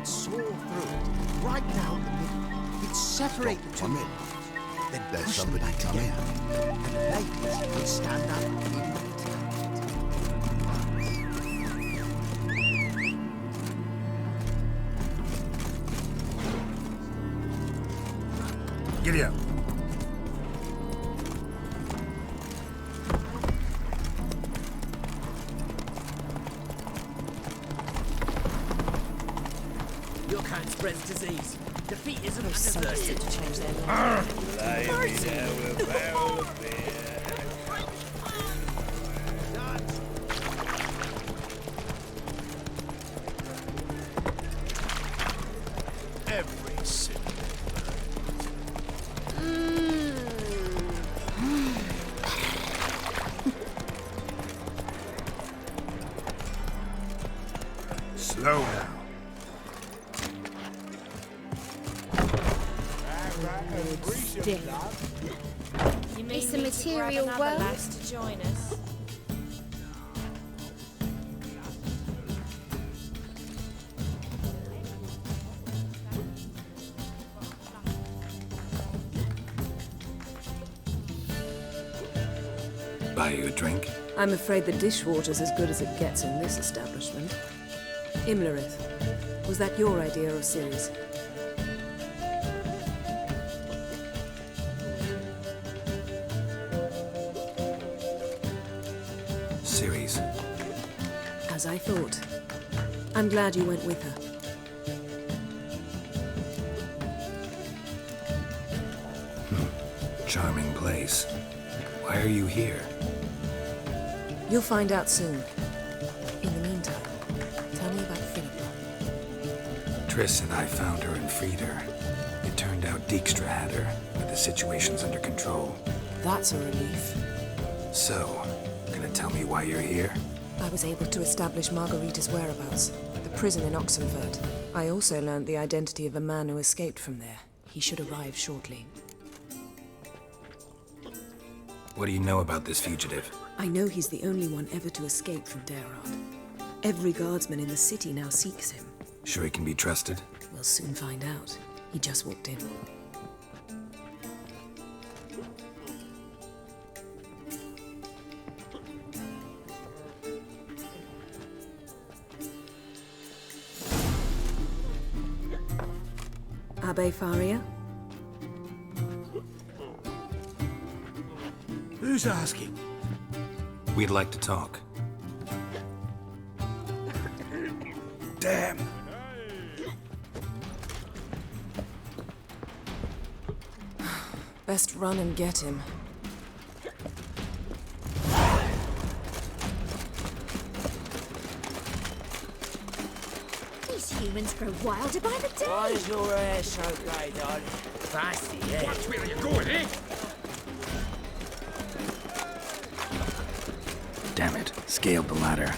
It'd saw through it, right down the middle. It'd separate the two parts, then There's push them somebody back coming. together. And the ladies would stand up in the Giddy up. Your kind spreads disease. Defeat isn't Those soldiers undeserved. seem to change their minds. Every single Slow now. You mean It's a me to material grab another world. lass to join us? Buy you a drink? I'm afraid the dishwater's as good as it gets in this establishment. Imlerith, was that your idea or Ciri's? Series. As I thought. I'm glad you went with her. Charming place. Why are you here? You'll find out soon. In the meantime, tell me about Philippa. Triss and I found her and freed her. It turned out Dijkstra had her, but the situation's under control. That's a relief. So, gonna tell me why you're here? I was able to establish Margarita's whereabouts, the prison in Oxenfurt. I also learned the identity of a man who escaped from there. He should arrive shortly. What do you know about this fugitive? I know he's the only one ever to escape from Derard. Every guardsman in the city now seeks him. Sure he can be trusted? We'll soon find out. He just walked in. Abbe Faria? Who's asking? We'd like to talk. Damn. Best run and get him. These humans grow wilder by the day. Why is your hair so grey, darling? Fancy, yeah. Watch where you're going, eh? Damn it, scaled the ladder.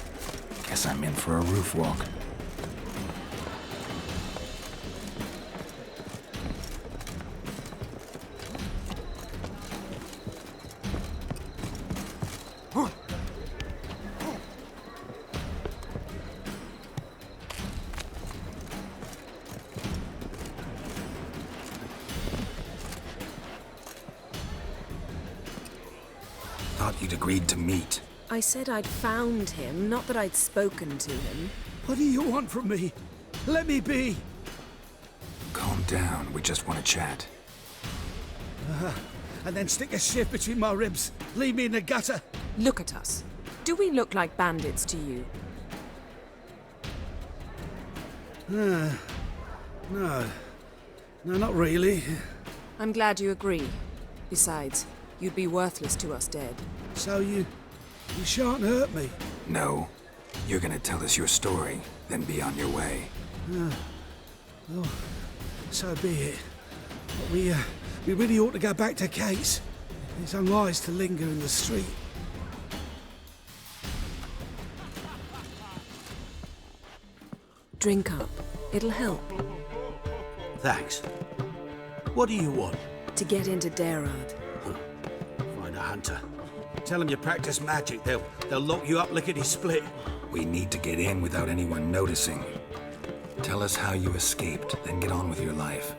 Guess I'm in for a roof walk. Thought you'd agreed to meet. I said I'd found him, not that I'd spoken to him. What do you want from me? Let me be. Calm down, we just want to chat. And then stick a shift between my ribs. Leave me in the gutter. Look at us. Do we look like bandits to you? No. No, not really. I'm glad you agree. Besides, you'd be worthless to us dead. So you shan't hurt me. No. You're gonna tell us your story, then be on your way. Oh, so be it. But we really ought to go back to Kate's. It's unwise to linger in the street. Drink up. It'll help. Thanks. What do you want? To get into Derard. Find a hunter. Tell them you practice magic. They'll lock you up lickety-split. We need to get in without anyone noticing. Tell us how you escaped, then get on with your life.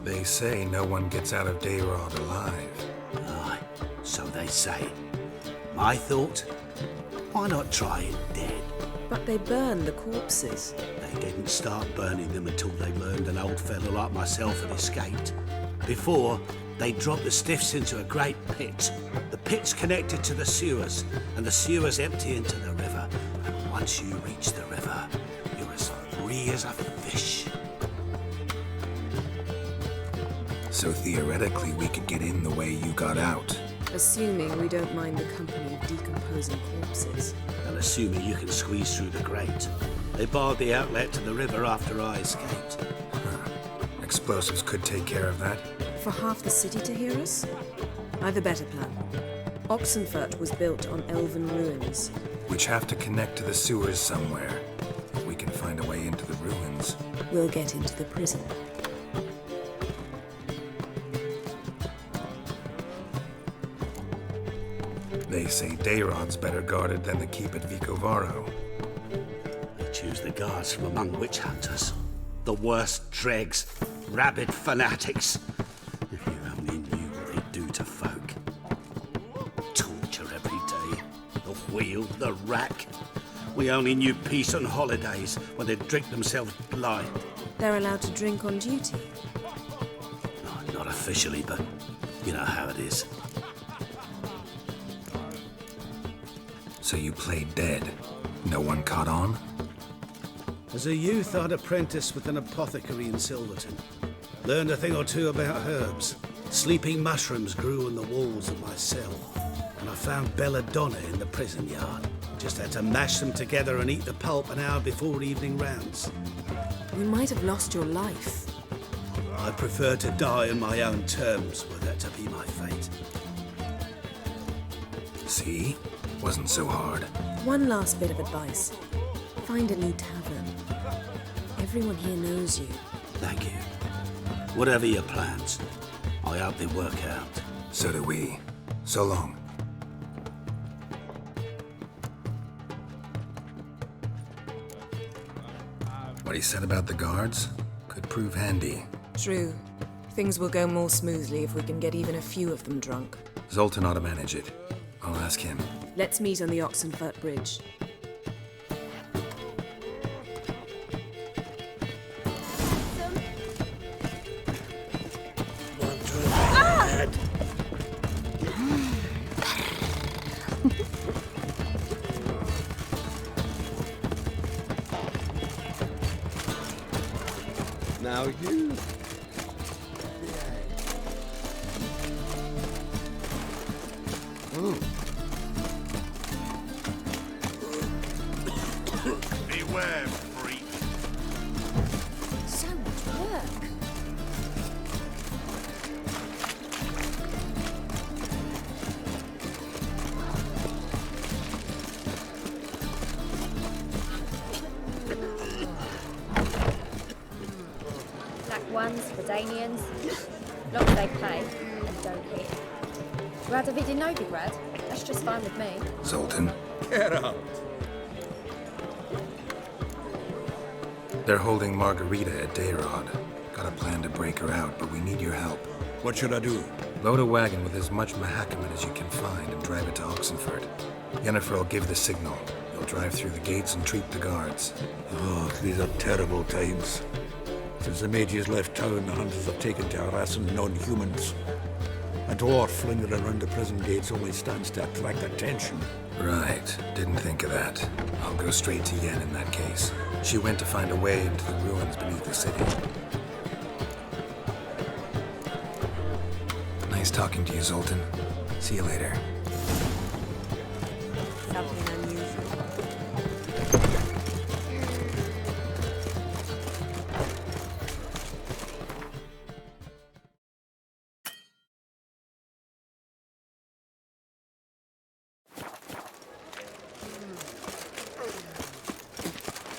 They say no one gets out of Dayrod alive. Aye, so they say. My thought? Why not try it dead? But they burn the corpses. They didn't start burning them until they learned an old fellow like myself had escaped. Before, they dropped the stiffs into a great pit. The pit's connected to the sewers, and the sewers empty into the river. And once you reach the river, you're as free as a fish. So theoretically, we could get in the way you got out. Assuming we don't mind the company of decomposing corpses. And assuming you can squeeze through the grate. They barred the outlet to the river after I escaped. Explosives could take care of that. For half the city to hear us? I've a better plan. Oxenfurt was built on elven ruins. Which have to connect to the sewers somewhere. If we can find a way into the ruins. We'll get into the prison. They say Dayrod's better guarded than the keep at Vicovaro. They choose the guards from among witch hunters. The worst dregs, rabid fanatics. If you only knew what they do to folk. Torture every day. The wheel, the rack. We only knew peace on holidays when they'd drink themselves blind. They're allowed to drink on duty. No, not officially, but you know how it is. So you played dead. No one caught on? As a youth, I'd apprenticed with an apothecary in Silverton. Learned a thing or two about herbs. Sleeping mushrooms grew on the walls of my cell. And I found belladonna in the prison yard. Just had to mash them together and eat the pulp an hour before evening rounds. You might have lost your life. I preferred to die on my own terms, were that to be my fate. See? Wasn't so hard. One last bit of advice. Find a new tavern. Everyone here knows you. Thank you. Whatever your plans, I hope they work out. So do we. So long. What he said about the guards could prove handy. True. Things will go more smoothly if we can get even a few of them drunk. Zoltan ought to manage it. I'll ask him. Let's meet on the Oxenfurt Bridge. Now you. Beware, freak. So much work. Black ones, Redanians. Long as they pay and don't hit. Radovid no big Rad. That's just fine with me. Zoltan. Get out. They're holding Margarita at Dayrod. Got a plan to break her out, but we need your help. What should I do? Load a wagon with as much Mahakaman as you can find and drive it to Oxenfurt. Yennefer will give the signal. You'll drive through the gates and treat the guards. Oh, these are terrible times. Since the mages left town, the hunters have taken to harassing non-humans. A dwarf lingering around the prison gates only stands to attract attention. Right. Didn't think of that. I'll go straight to Yen in that case. She went to find a way into the ruins beneath the city. Nice talking to you, Zoltan. See you later. Something unusual.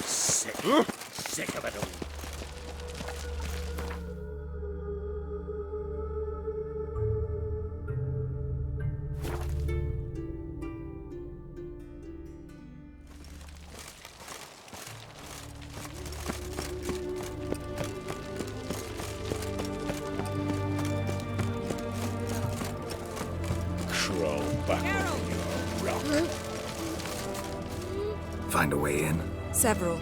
Sick of it all. Find a way in? Several.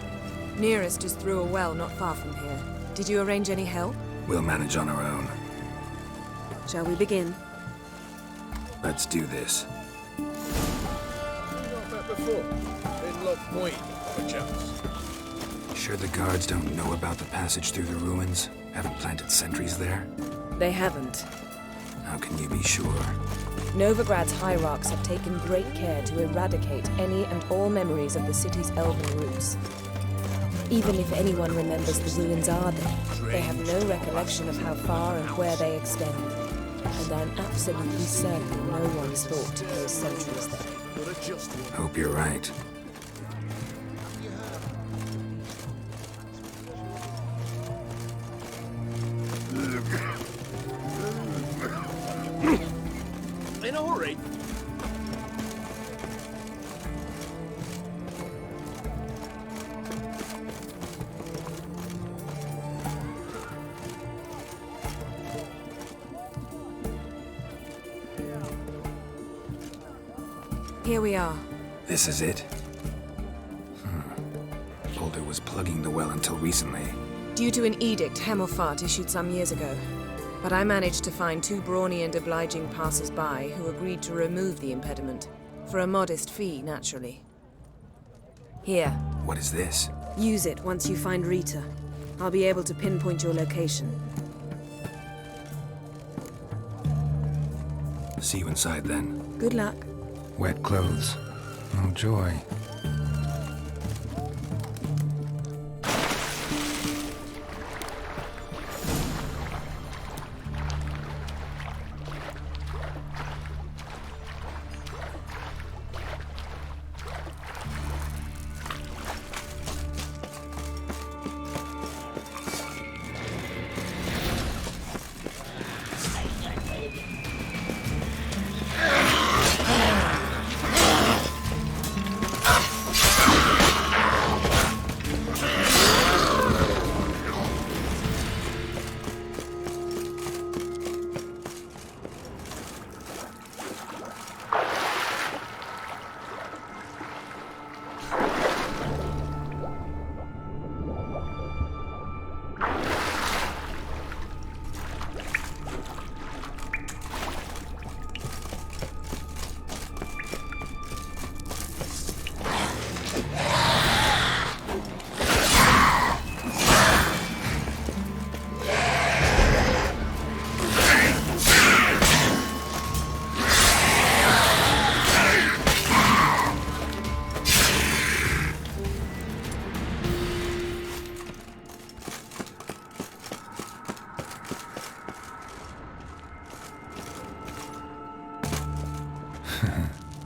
Nearest is through a well not far from here. Did you arrange any help? We'll manage on our own. Shall we begin? Let's do this. Sure the guards don't know about the passage through the ruins? Haven't planted sentries there? They haven't. How can you be sure? Novigrad's hierarchs have taken great care to eradicate any and all memories of the city's elven roots. Even if anyone remembers the ruins are there, they have no recollection of how far and where they extend. And I'm absolutely certain no one's thought to place sentries there. Hope you're right. In a hurry. Here we are. This is it? Boulder was plugging the well until recently. Due to an edict Hemmelfart issued some years ago. But I managed to find two brawny and obliging passers-by who agreed to remove the impediment. For a modest fee, naturally. Here, What is this? use it once you find Rita. I'll be able to pinpoint your location. See you inside then. Good luck. Wet clothes. Oh joy.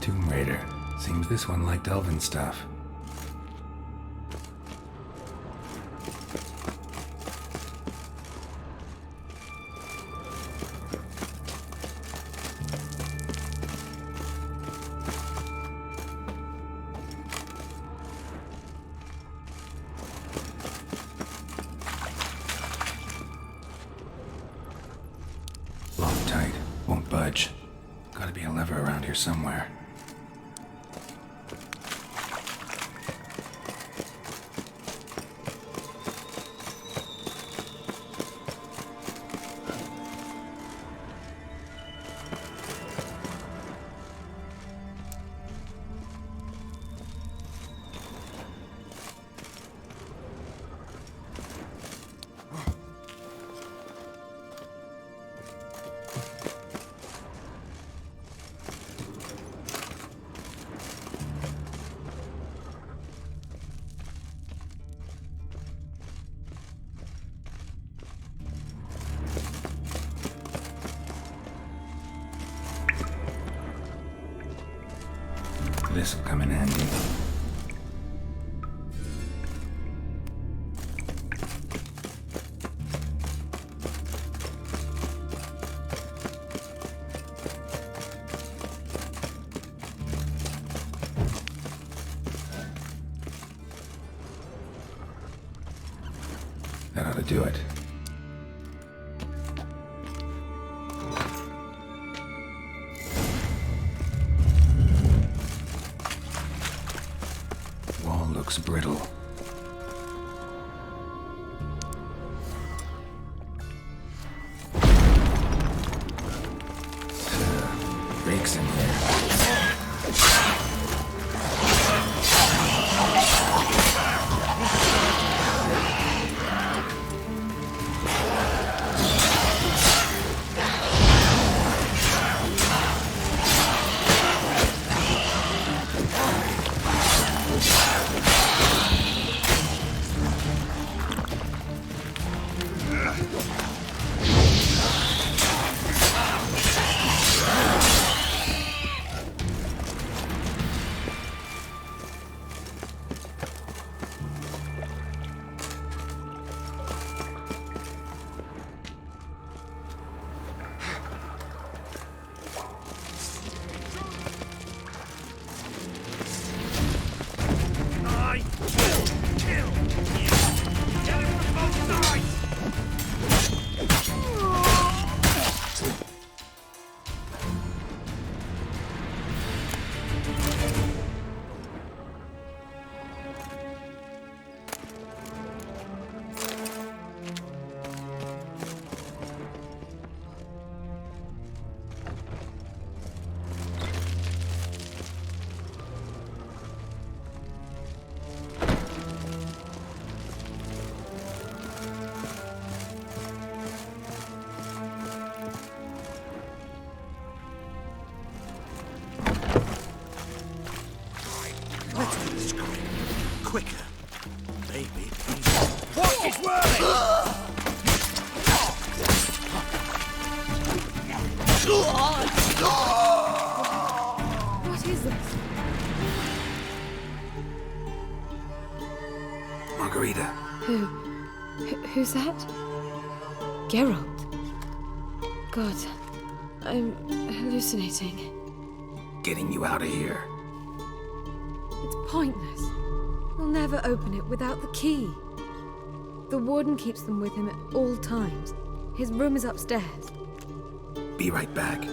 Tomb Raider. Seems this one liked elven stuff. Locked tight. Won't budge. Gotta be a lever around here somewhere. This'll come in handy. That ought to do it. looks brittle. Rakes in here. Let's do this quicker. Maybe. What is whirling? What is this? Margarita. Who's that? Geralt. God, I'm hallucinating. Getting you out of here. It's pointless. We'll never open it without the key. The warden keeps them with him at all times. His room is upstairs. Be right back.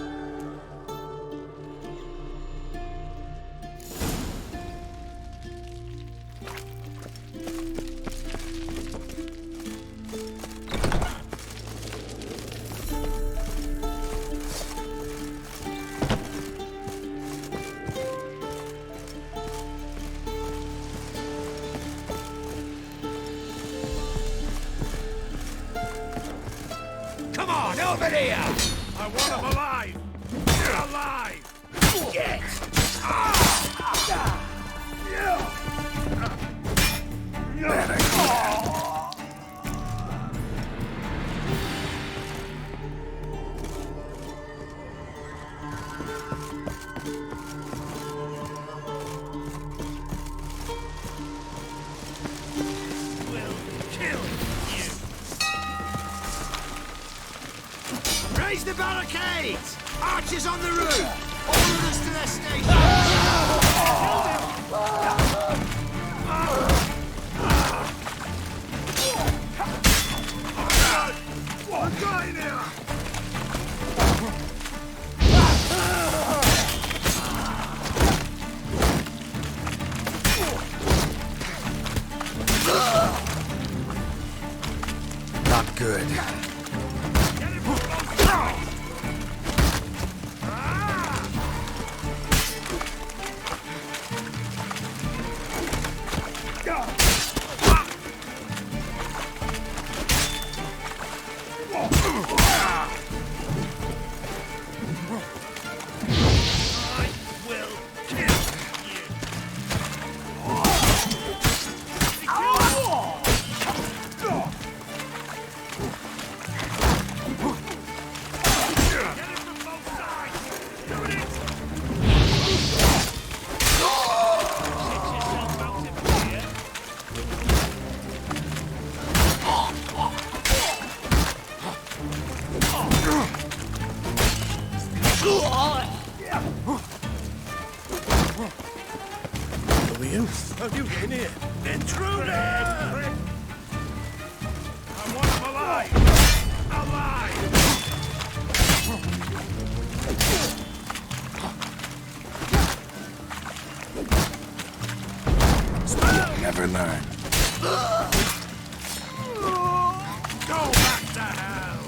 Come on, over here! I want him alive! You're alive! Get! We'll kill you! Raise the barricades! Archers on the roof! All of us to their station! One guy in here! Not good. Have you been here? Intruder! I want him alive! Alive! Spare never learn. Go back to hell!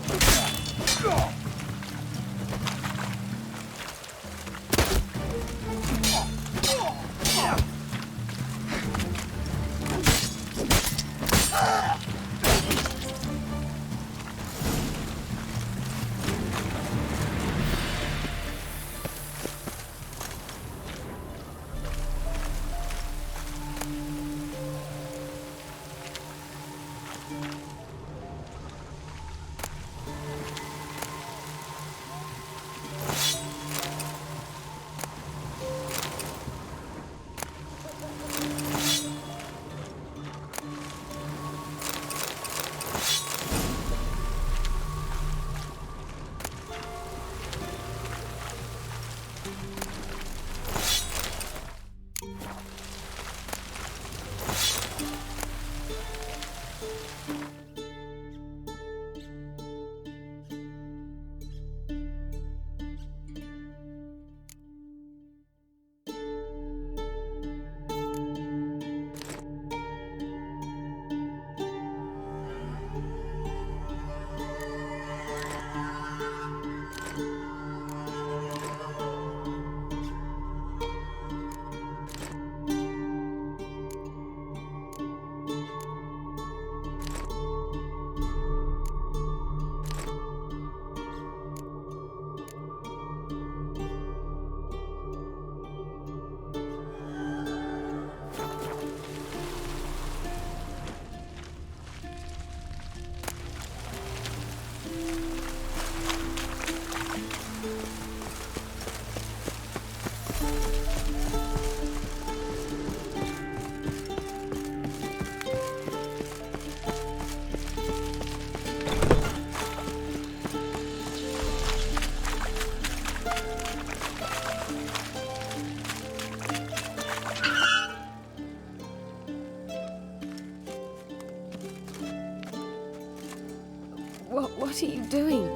What are you doing?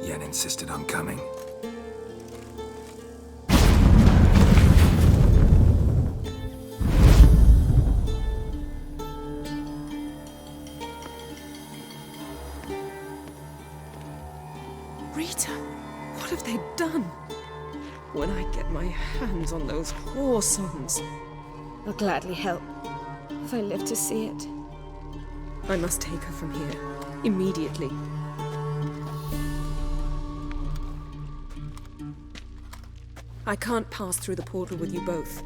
Yen insisted on coming. Rita, what have they done? When I get my hands on those whoresomes, I'll gladly help, if I live to see it. I must take her from here, immediately. I can't pass through the portal with you both.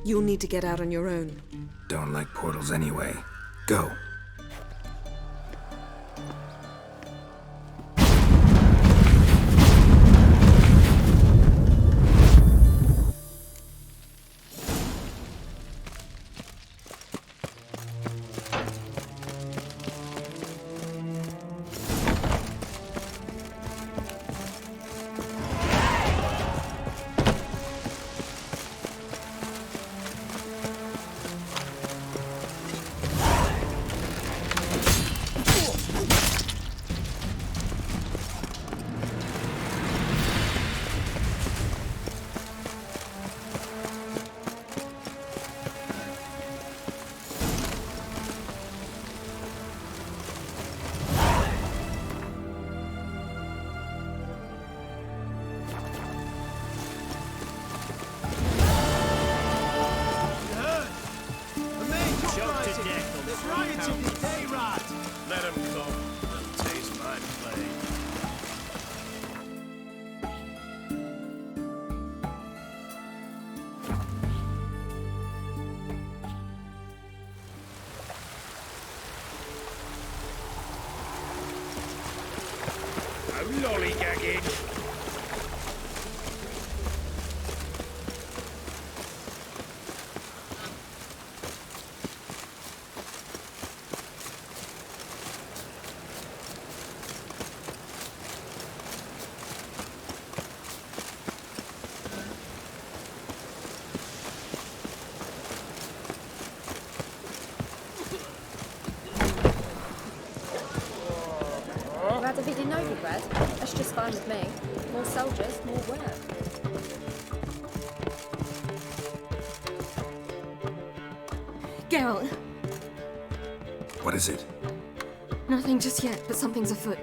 You'll need to get out on your own. Don't like portals anyway. Go. Let him come and taste my blade. No lollygagging. Rather be Novigrad. That's just fine with me. More soldiers, more work. Geralt, What is it? nothing just yet, but something's afoot.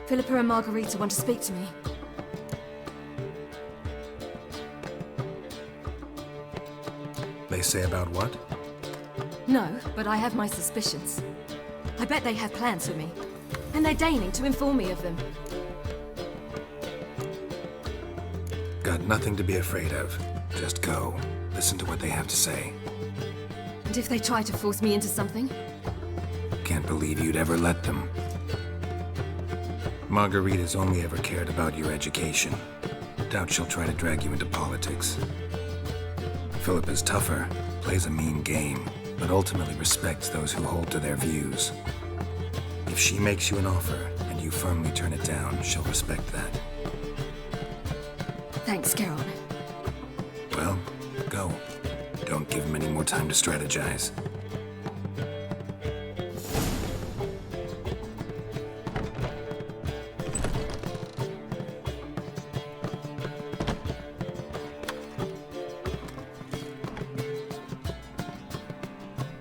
Philippa and Margarita want to speak to me. They say about what? No, but I have my suspicions. I bet they have plans for me, and they're deigning to inform me of them. Got nothing to be afraid of. Just go. Listen to what they have to say. And if they try to force me into something? Can't believe you'd ever let them. Margarita's only ever cared about your education. Doubt she'll try to drag you into politics. Philippa's tougher, plays a mean game, but ultimately respects those who hold to their views. If she makes you an offer, and you firmly turn it down, she'll respect that. Thanks, Geralt. Well, go. Don't give him any more time to strategize.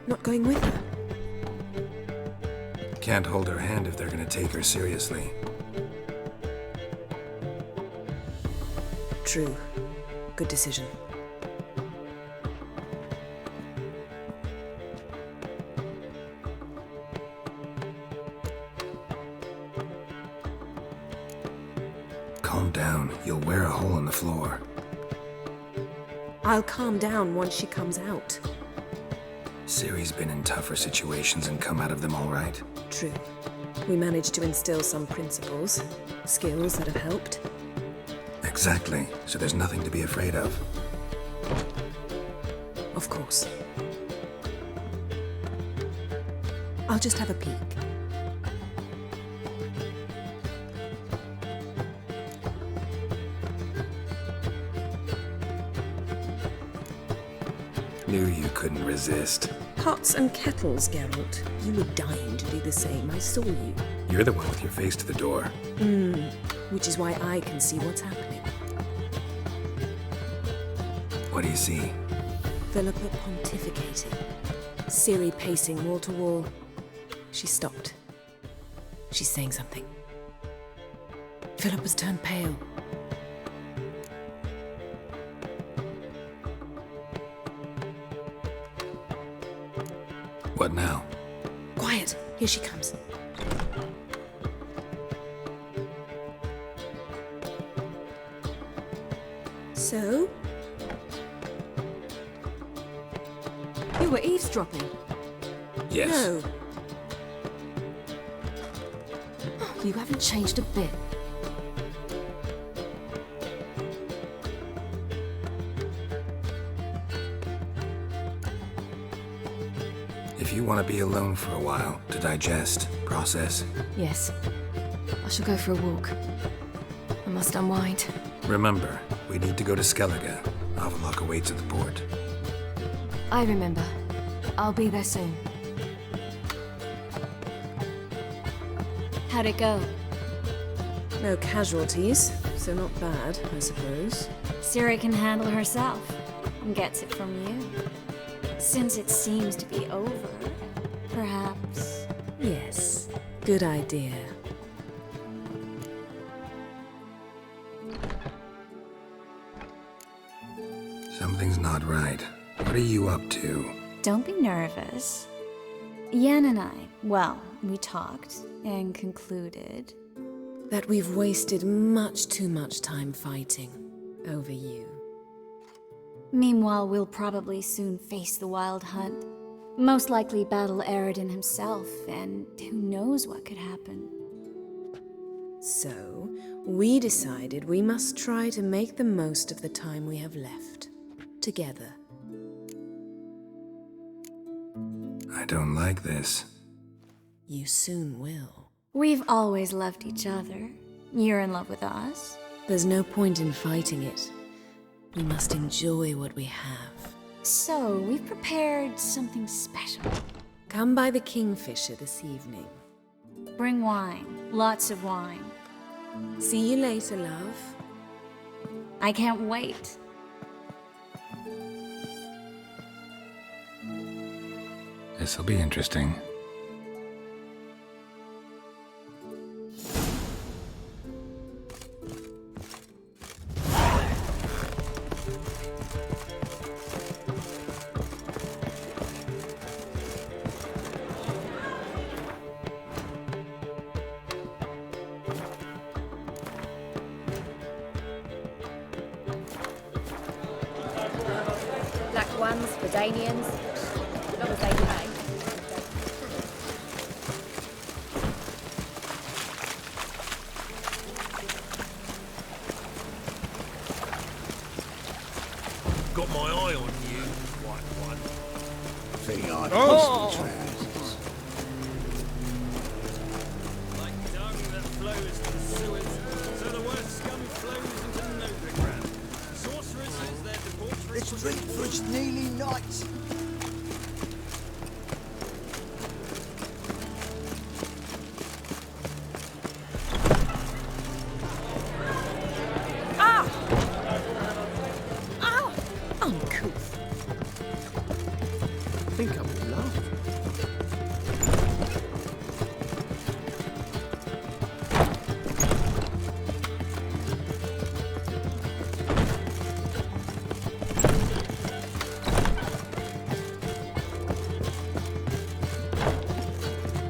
Not going with her? Can't hold her hand if they're gonna take her seriously. True. Good decision. Calm down. You'll wear a hole in the floor. I'll calm down once she comes out. Ciri's been in tougher situations and come out of them all right. True. We managed to instill some principles, skills that have helped. Exactly. So there's nothing to be afraid of. Of course. I'll just have a peek. Knew you couldn't resist. Pots and kettles, Geralt. You were dying to do the same. I saw you. You're the one with your face to the door. Which is why I can see what's happening. What do you see? Philippa pontificating. Ciri pacing wall to wall. She stopped. She's saying something. Philippa's turned pale. What now? Quiet. Here she comes. So? You were eavesdropping. Yes. No. You haven't changed a bit. If you want to be alone for a while, to digest, process, Yes. I shall go for a walk. I must unwind. remember, we need to go to Skellige. Avallac'h awaits at the port. I remember. I'll be there soon. How'd it go? No casualties, so not bad, I suppose. Ciri can handle herself and gets it from you. Since it seems to be over, perhaps. Yes, good idea. Something's not right. What are you up to? Don't be nervous. Yen and I, well, we talked and concluded. That we've wasted much too much time fighting over you. Meanwhile, we'll probably soon face the Wild Hunt. Most likely battle Aradin himself, and who knows what could happen. So, we decided we must try to make the most of the time we have left. Together. I don't like this. You soon will. We've always loved each other. You're in love with us. There's no point in fighting it. We must enjoy what we have. So, we've prepared something special. Come by the Kingfisher this evening. Bring wine. Lots of wine. See you later, love. I can't wait. This'll be interesting. Black ones for Danians. Long as they pay. Got my eye on you, white one. Think I'd lost my trousers. Like dung that flows to the sewers, so the worst scum flows into Novigrad. Sorceresses, their debauchery... Let's drink for it's nearly night. Uncouth. I think I'm in love.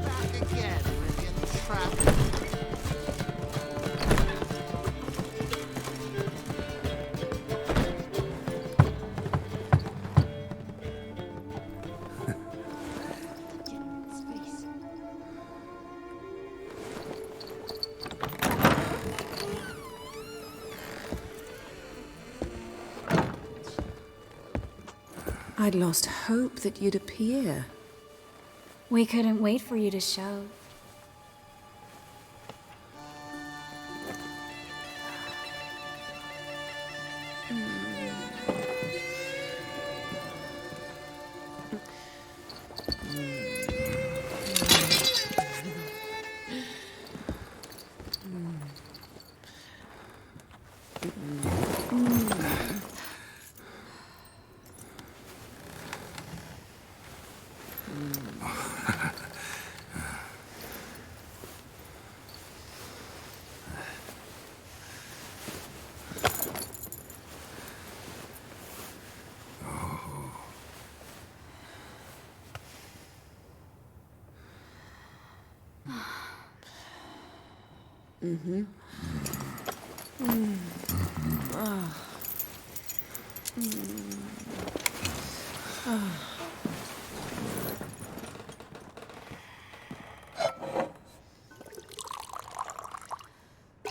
Back again with your trap. I'd lost hope that you'd appear. We couldn't wait for you to show.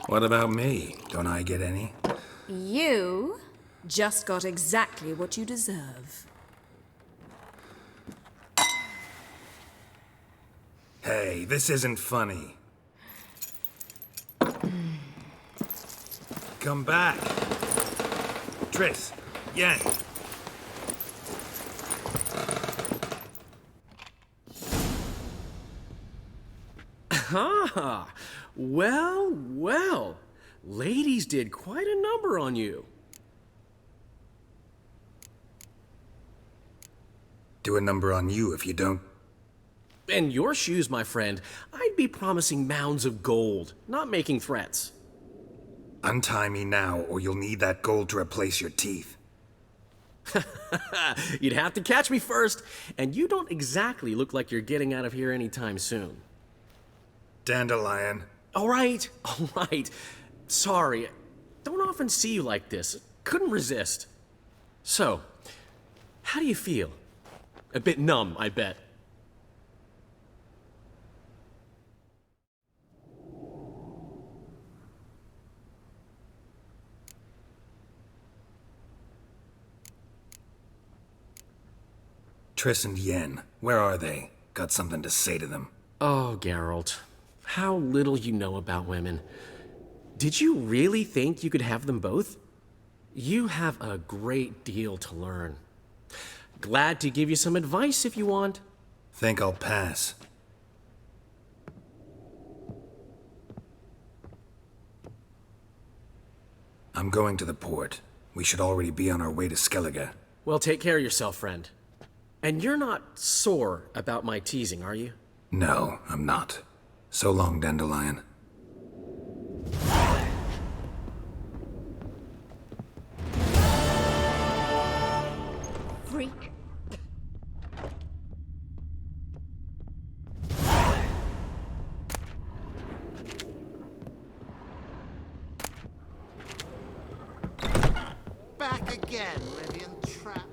What about me? Don't I get any? You just got exactly what you deserve. Hey, this isn't funny. Come back. Triss, Yen. Ah, well, well. Ladies did quite a number on you. Do a number on you if you don't. In your shoes, my friend, I'd be promising mounds of gold, not making threats. Untie me now, or you'll need that gold to replace your teeth. You'd have to catch me first, and you don't exactly look like you're getting out of here anytime soon. Dandelion. All right. Sorry, don't often see you like this. Couldn't resist. So, how do you feel? A bit numb, I bet. Triss and Yen, where are they? Got something to say to them. Oh, Geralt, how little you know about women. Did you really think you could have them both? You have a great deal to learn. Glad to give you some advice if you want. Think I'll pass. I'm going to the port. We should already be on our way to Skellige. Well, take care of yourself, friend. And you're not sore about my teasing, are you? No, I'm not. So long, Dandelion. Freak. Back again, Rivian trap.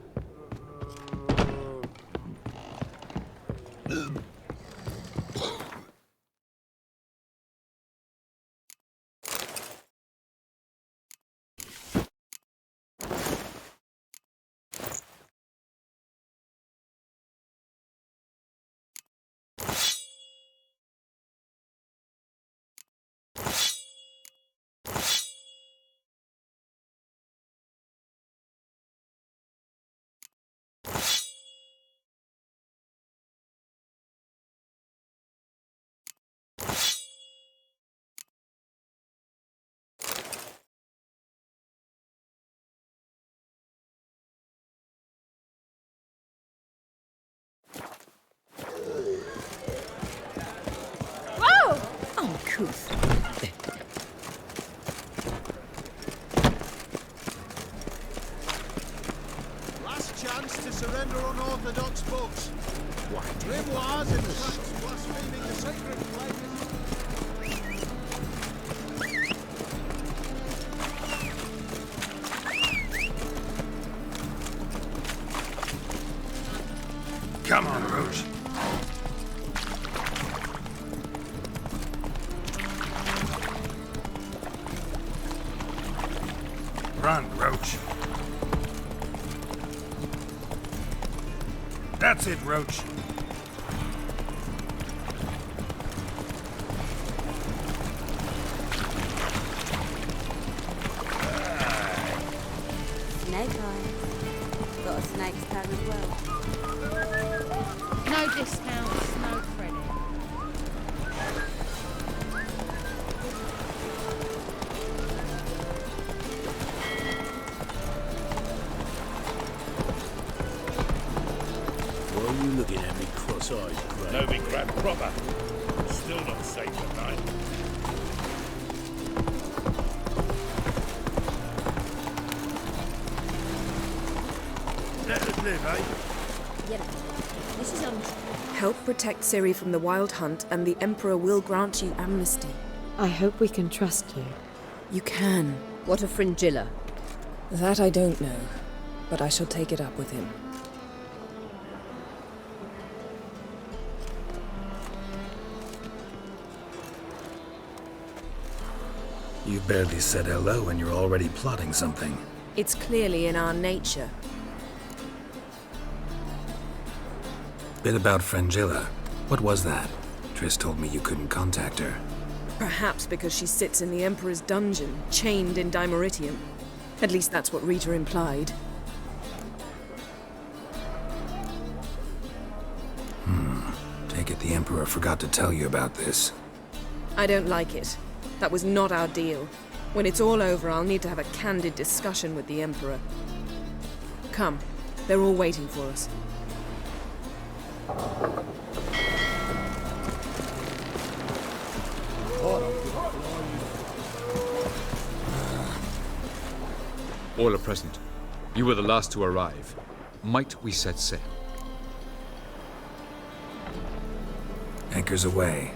Whoa! Uncouth. Last chance to surrender unorthodox books. Grimoires and tracts blaspheming the sacred flag. Come on, Roach. Run, Roach. That's it, Roach. Snake eyes. Got a snake's tongue as well. No discounts, no credit. Why are you looking at me cross-eyed, Greg? No be grabbed proper. Still not safe at night. Let us live, eh? Yeah. This is Help protect Ciri from the Wild Hunt, and the Emperor will grant you amnesty. I hope we can trust you. You can. What of Fringilla? That I don't know, but I shall take it up with him. You barely said hello and you're already plotting something. It's clearly in our nature. Bit about Fringilla. What was that? Triss told me you couldn't contact her. Perhaps because she sits in the Emperor's dungeon, chained in Dimeritium. At least that's what Rita implied. Take it the Emperor forgot to tell you about this. I don't like it. That was not our deal. When it's all over, I'll need to have a candid discussion with the Emperor. Come, they're all waiting for us. All are present. You were the last to arrive. Might we set sail? Anchors away.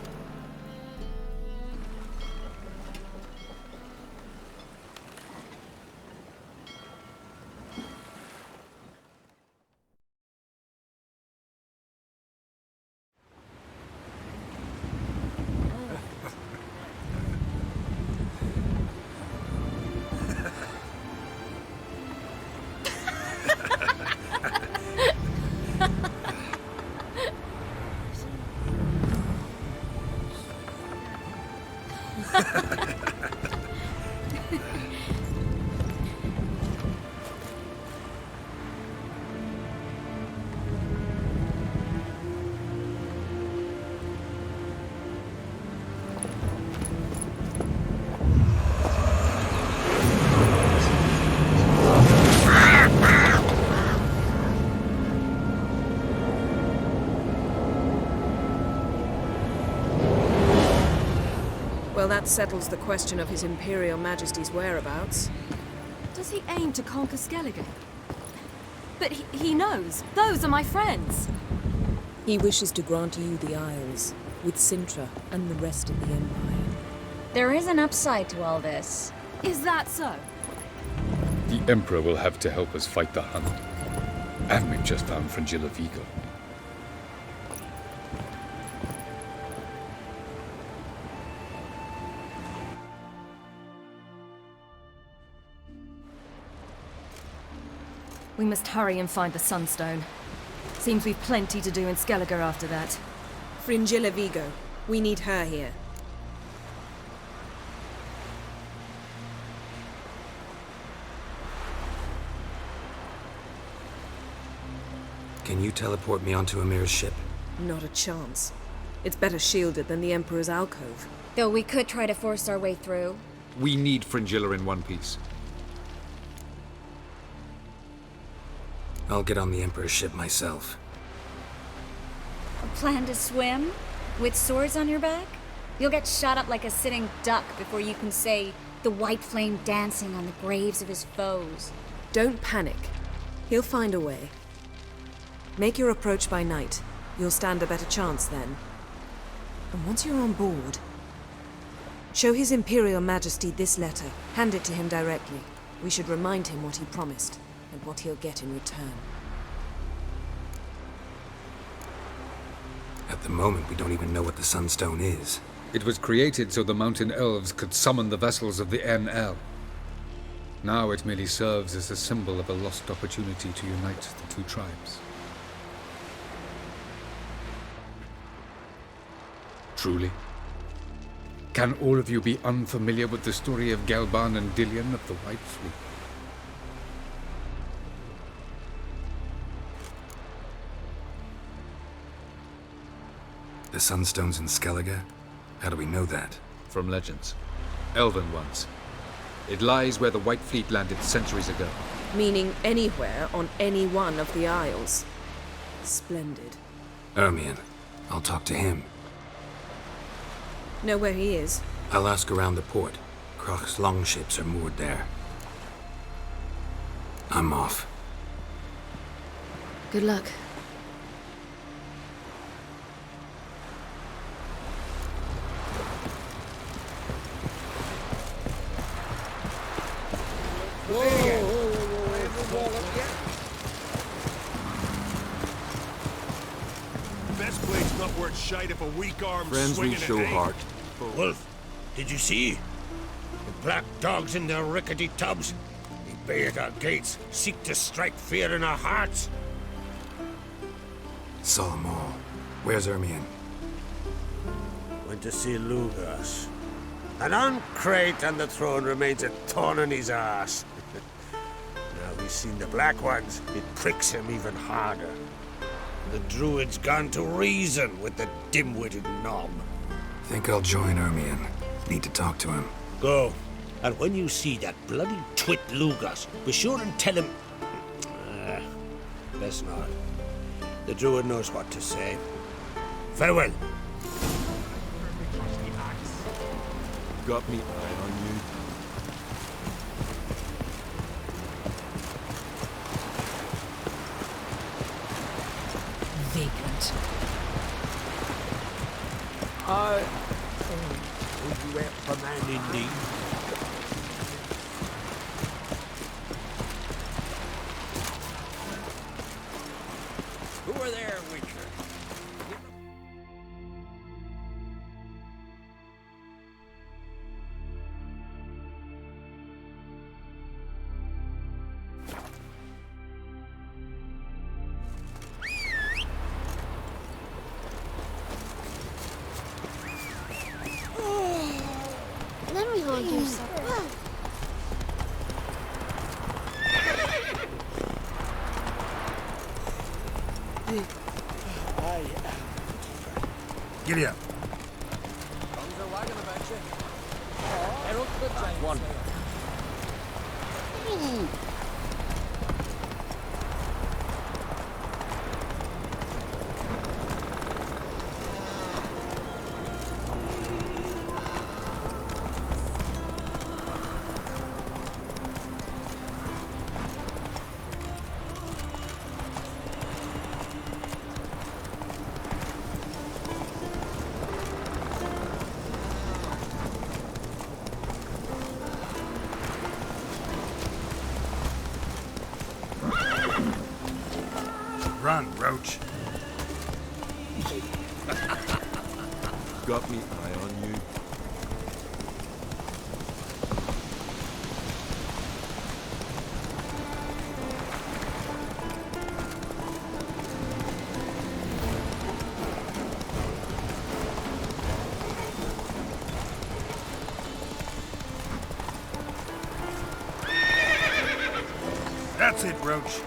Well, that settles the question of His Imperial Majesty's whereabouts. Does he aim to conquer Skellige? But he knows. Those are my friends. He wishes to grant you the Isles, with Sintra and the rest of the Empire. There is an upside to all this. Is that so? The Emperor will have to help us fight the Hunt. And we've just found Fringilla Vigo. We must hurry and find the Sunstone. Seems we've plenty to do in Skellige after that. Fringilla Vigo. We need her here. Can you teleport me onto Amir's ship? Not a chance. It's better shielded than the Emperor's alcove. Though we could try to force our way through. We need Fringilla in one piece. I'll get on the Emperor's ship myself. A plan to swim? With swords on your back? You'll get shot up like a sitting duck before you can say the white flame dancing on the graves of his foes. Don't panic. He'll find a way. Make your approach by night. You'll stand a better chance then. And once you're on board, show His Imperial Majesty this letter. Hand it to him directly. We should remind him what he promised, and what he'll get in return. At the moment, we don't even know what the Sunstone is. It was created so the Mountain Elves could summon the vessels of the NL. Now it merely serves as a symbol of a lost opportunity to unite the two tribes. Truly? Can all of you be unfamiliar with the story of Galban and Dillion of the White Fleet? The Sunstone's in Skellige? How do we know that? From legends. Elven ones. It lies where the White Fleet landed centuries ago. Meaning anywhere on any one of the Isles. Splendid. Ermion. I'll talk to him. Know where he is? I'll ask around the port. Krach's longships are moored there. I'm off. Good luck. Best blade's not worth shite if a weak arm Friends we swinging show it ain't. heart. Wolf, did you see? The black dogs in their rickety tubs. They bay at our gates, seek to strike fear in our hearts. Saw them all. Where's Ermion? Went to see Lugas. An uncrate on the throne remains a thorn in his ass. Now he's seen the Black Ones, it pricks him even harder. The Druid's gone to reason with the dim-witted knob. Think I'll join Ermion. Need to talk to him. Go. And when you see that bloody twit Lugas, be sure and tell him... best not. The Druid knows what to say. Farewell. Got me eye on you. Vacant. Would you help a man in need? Who are there, Witcher? Let me hold you something. Giddy up. One. Run, Roach. Got me eye on you. That's it, Roach.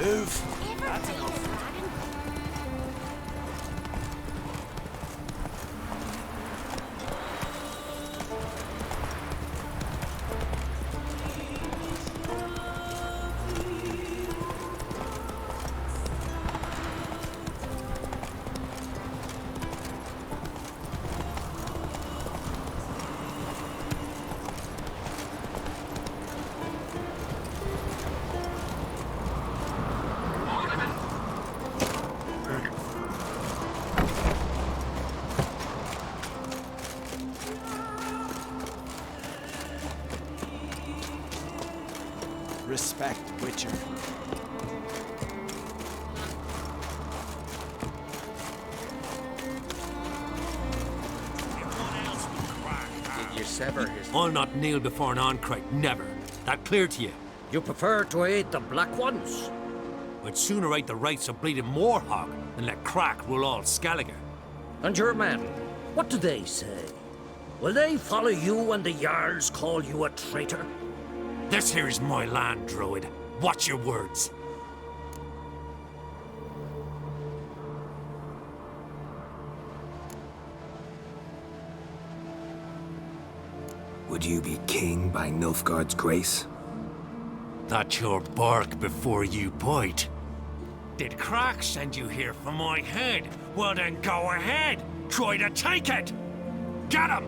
Move. That's enough. Respect, Witcher. Did you sever his... I'll not kneel before an Ancrite, never. That clear to you? You prefer to aid the Black Ones? I'd sooner write the rights of bleeding Moorhog than let Crack rule all Skellige. And your men, what do they say? Will they follow you when the Jarls call you a traitor? This here's my land, Druid. Watch your words. Would you be king by Nilfgaard's grace? That's your bark before you bite. Did Crack send you here for my head? Well then go ahead! Try to take it! Get him!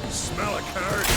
Smell a card.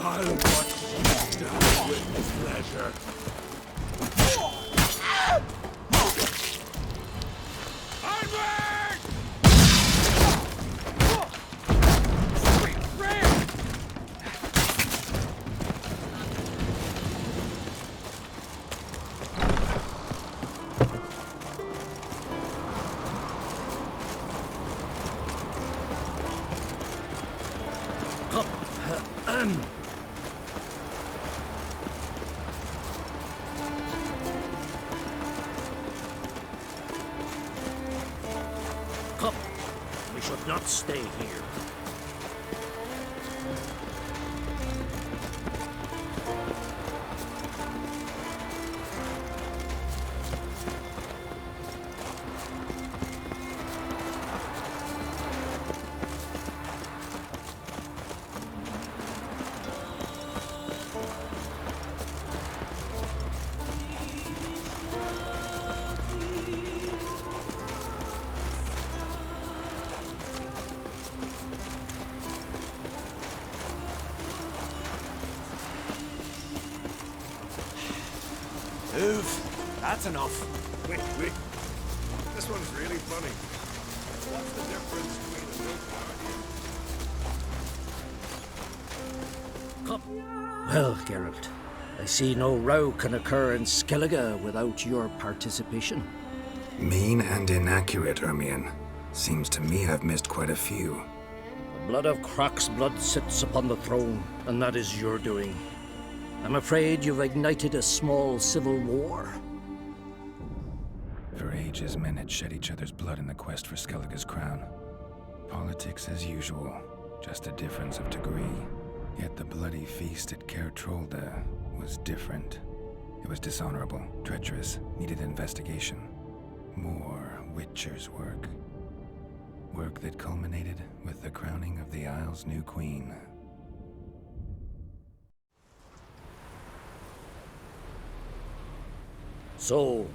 I'll watch you die with pleasure. Come, we should not stay here. Move. That's enough. Wait. This one's really funny. What's the difference between a Come. Well, Geralt, I see no row can occur in Skellige without your participation. Mean and inaccurate, Ermion. Seems to me I've missed quite a few. The blood of Croc's blood sits upon the throne, and that is your doing. I'm afraid you've ignited a small civil war. For ages, men had shed each other's blood in the quest for Skellige's crown. Politics as usual, just a difference of degree. Yet the bloody feast at Caer Trolda was different. It was dishonorable, treacherous, needed investigation. More Witcher's work. Work that culminated with the crowning of the Isle's new queen. So,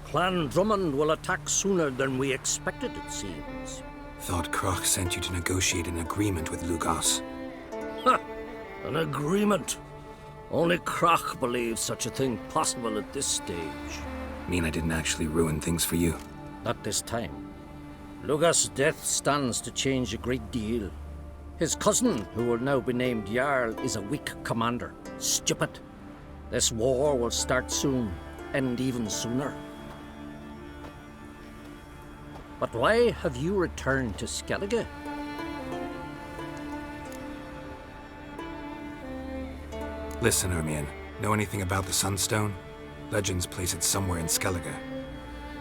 Clan Drummond will attack sooner than we expected, it seems. Thought Croc sent you to negotiate an agreement with Lugos. Ha! An agreement? Only Croc believes such a thing possible at this stage. Mean I didn't actually ruin things for you? Not this time. Lugos' death stands to change a great deal. His cousin, who will now be named Jarl, is a weak commander. Stupid. This war will start soon, end even sooner. But why have you returned to Skellige? Listen, Ermion. Know anything about the Sunstone? Legends place it somewhere in Skellige.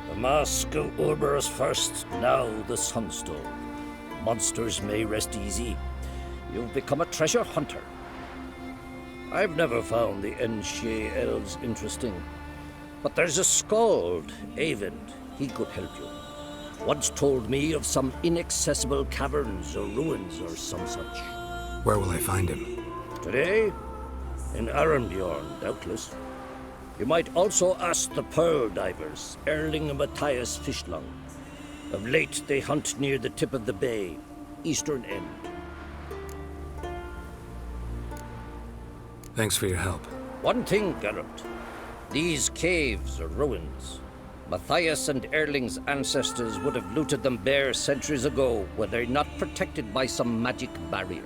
The mask of Urberus first, now the Sunstone. Monsters may rest easy. You've become a treasure hunter. I've never found the Enshe elves interesting. But there's a skald, Eyvind. He could help you. Once told me of some inaccessible caverns or ruins or some such. Where will I find him? Today? In Arenbjorn, doubtless. You might also ask the pearl divers, Erling and Matthias Fishlung. Of late, they hunt near the tip of the bay, eastern end. Thanks for your help. One thing, Geralt. These caves are ruins. Matthias and Erling's ancestors would have looted them bare centuries ago were they not protected by some magic barrier.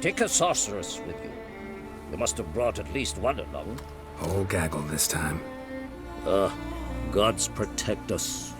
Take a sorceress with you. You must have brought at least one along. Whole gaggle this time. Gods protect us.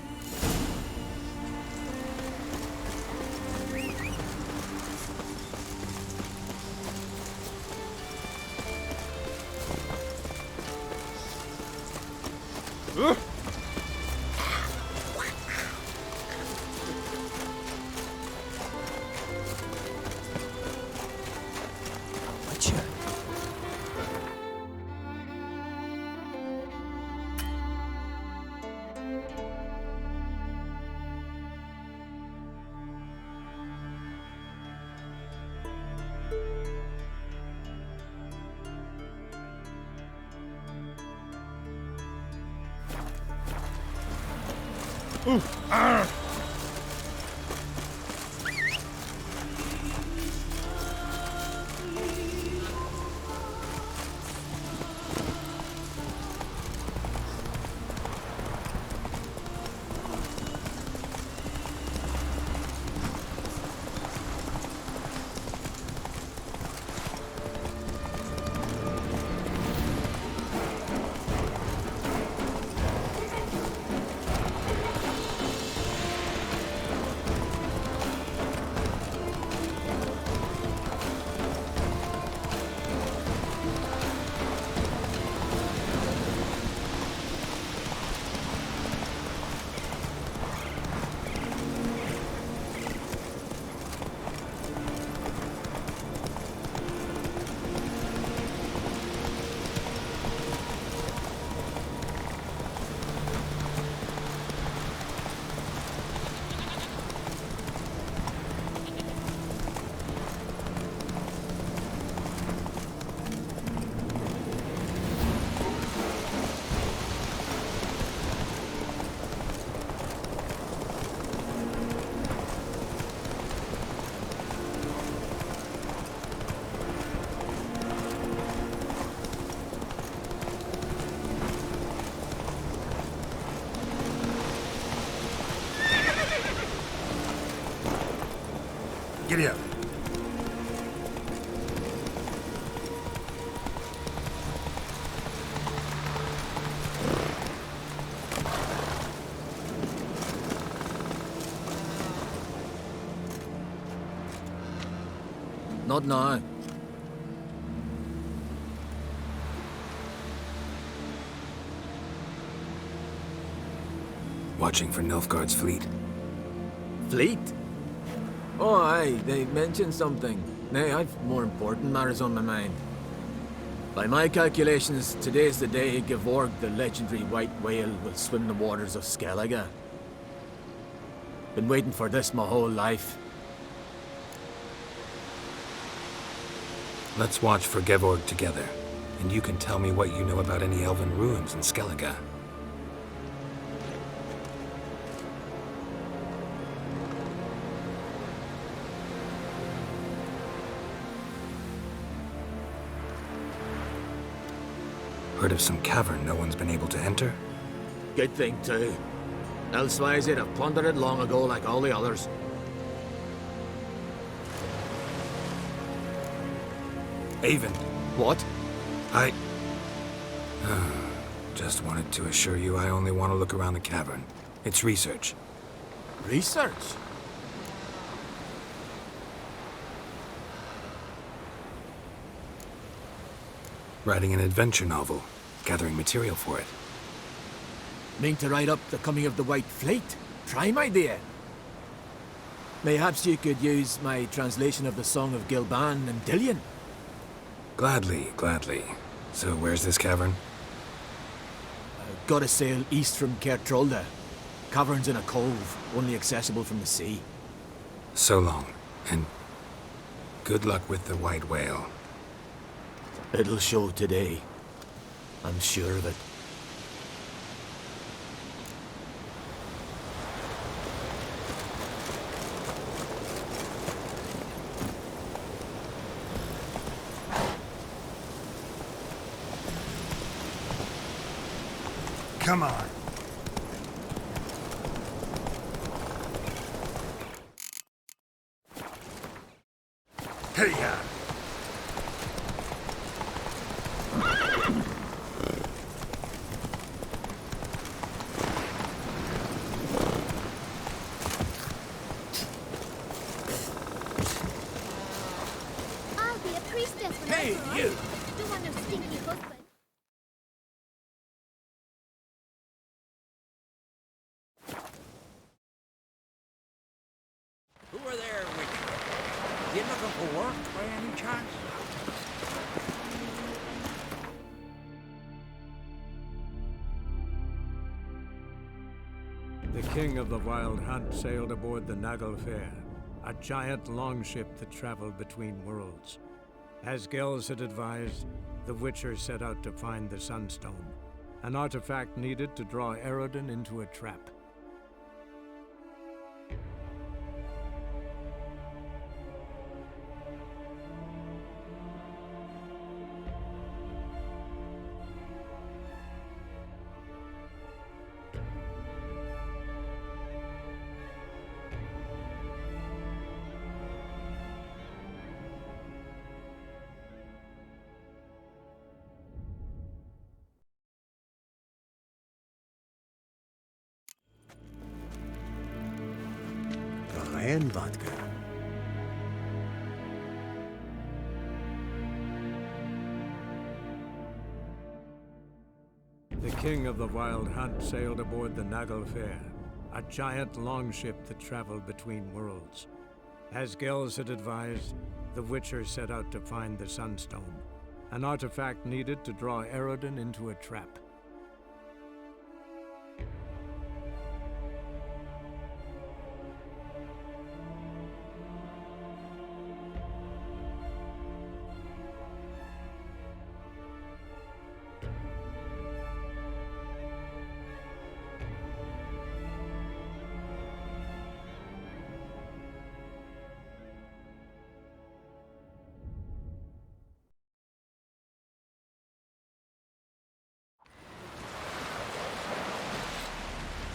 Giddy up. Not now. Watching for Nilfgaard's fleet. Fleet? Oh, aye, they mentioned something. Nay, I've more important matters on my mind. By my calculations, today's the day Gevorg, the legendary white whale, will swim the waters of Skellige. Been waiting for this my whole life. Let's watch for Gevorg together, and you can tell me what you know about any elven ruins in Skellige. Heard of some cavern no one's been able to enter? Good thing, too. Elsewise, they'd have plundered it long ago like all the others. Avon. What? I... just wanted to assure you I only want to look around the cavern. It's research. Research? Writing an adventure novel. Gathering material for it. Mean to write up the coming of the White Fleet? Prime idea. Mayhaps you could use my translation of the Song of Gilban and Dillion. Gladly, gladly. So where's this cavern? Gotta sail east from Kertrolda. Cavern's in a cove, only accessible from the sea. So long, and good luck with the white whale. It'll show today. I'm sure of it. Come on. Hey-ya! I'll be a priestess when Hey, I grow up. you! Don't want no stinky husband. Who are there, Witcher? You looking for work by any chance? The king of the Wild Hunt sailed aboard the Naglfar, a giant longship that traveled between worlds. As Gels had advised, the Witcher set out to find the Sunstone, an artifact needed to draw Eredin into a trap. And vodka. The king of the Wild Hunt sailed aboard the Naglfar, a giant longship that traveled between worlds. As Gels had advised, the Witcher set out to find the Sunstone, an artifact needed to draw Eredin into a trap.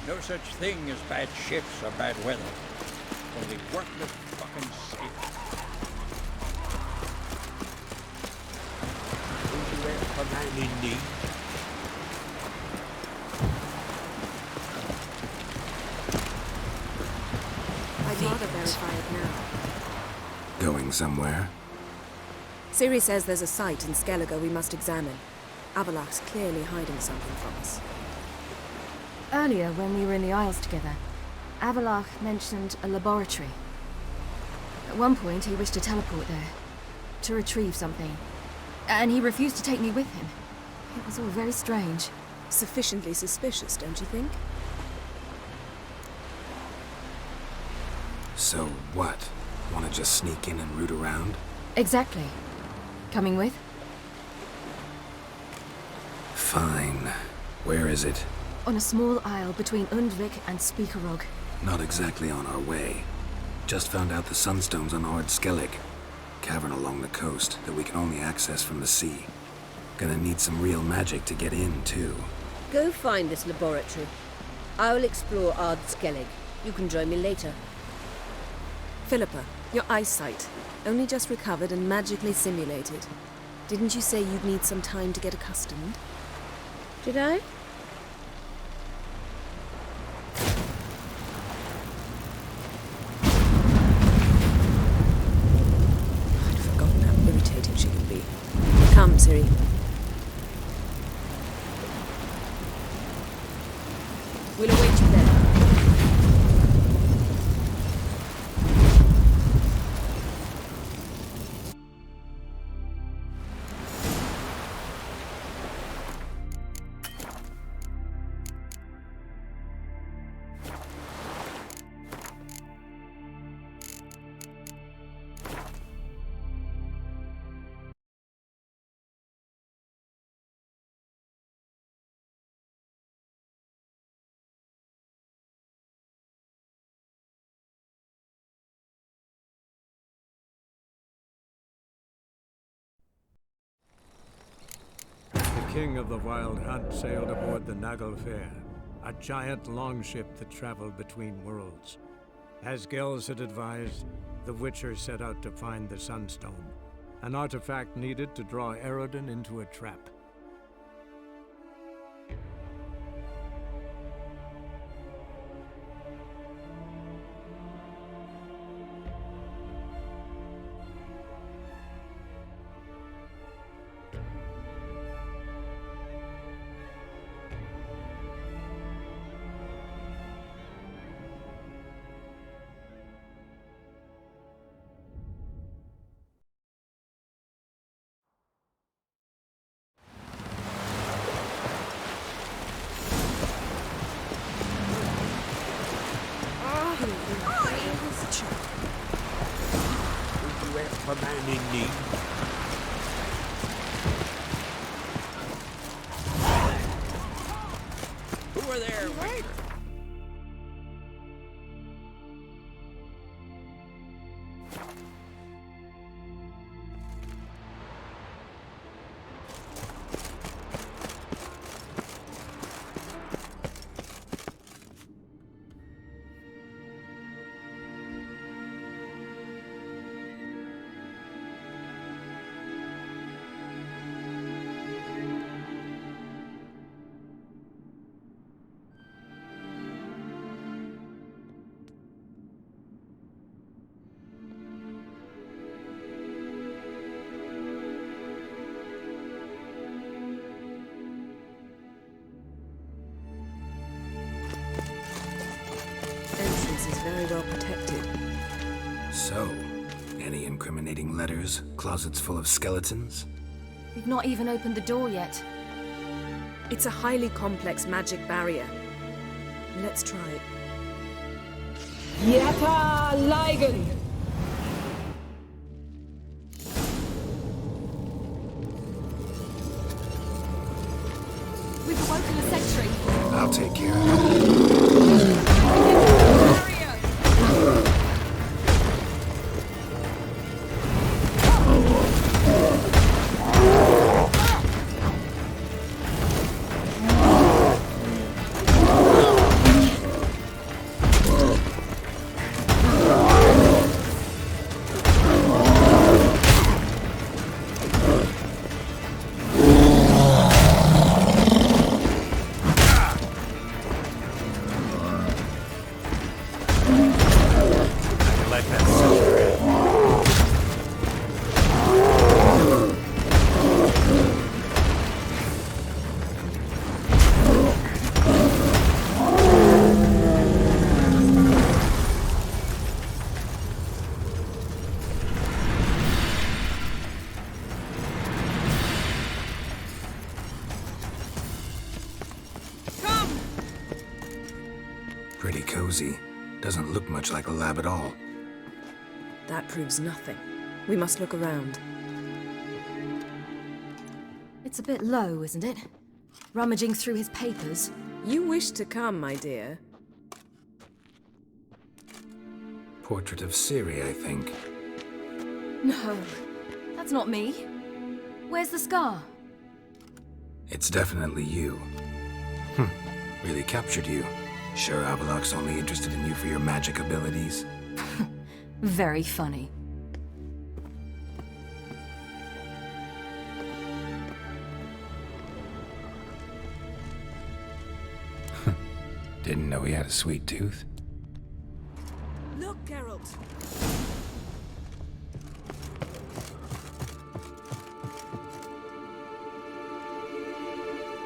No such thing as bad ships or bad weather. Only worthless fucking sailors. Who's you there for man in need? I'd rather verify it now. Going somewhere? Ciri says there's a site in Skellige we must examine. Avalach's clearly hiding something from us. Earlier, when we were in the Isles together, Avalach mentioned a laboratory. At one point, he wished to teleport there, to retrieve something. And he refused to take me with him. It was all very strange. Sufficiently suspicious, don't you think? So what? Want to just sneak in and root around? Exactly. Coming with? Fine. Where is it? On a small isle between Undvik and Speakerog. Not exactly on our way. Just found out the sunstone's on Ard Skellig. Cavern along the coast that we can only access from the sea. Gonna need some real magic to get in, too. Go find this laboratory. I'll explore Ard Skellig. You can join me later. Philippa, your eyesight. Only just recovered and magically simulated. Didn't you say you'd need some time to get accustomed? Did I? I'd forgotten how irritating she could be. Come, Ciri. We'll await you there. The king of the Wild Hunt sailed aboard the Naglfar, a giant longship that traveled between worlds. As Gels had advised, the Witcher set out to find the Sunstone, an artifact needed to draw Eredin into a trap. For man in need. Who are there? Wait. Very well protected. So, any incriminating letters? Closets full of skeletons? We've not even opened the door yet. It's a highly complex magic barrier. Let's try it. Yata Ligen! We've awoken a sentry. I'll take care of it. Pretty cozy. Doesn't look much like a lab at all. That proves nothing. We must look around. It's a bit low, isn't it? Rummaging through his papers. You wish to come, my dear. Portrait of Ciri, I think. No, that's not me. Where's the scar? It's definitely you. Really captured you. Sure Avalok's only interested in you for your magic abilities? Very funny. Didn't know he had a sweet tooth. Look, Geralt!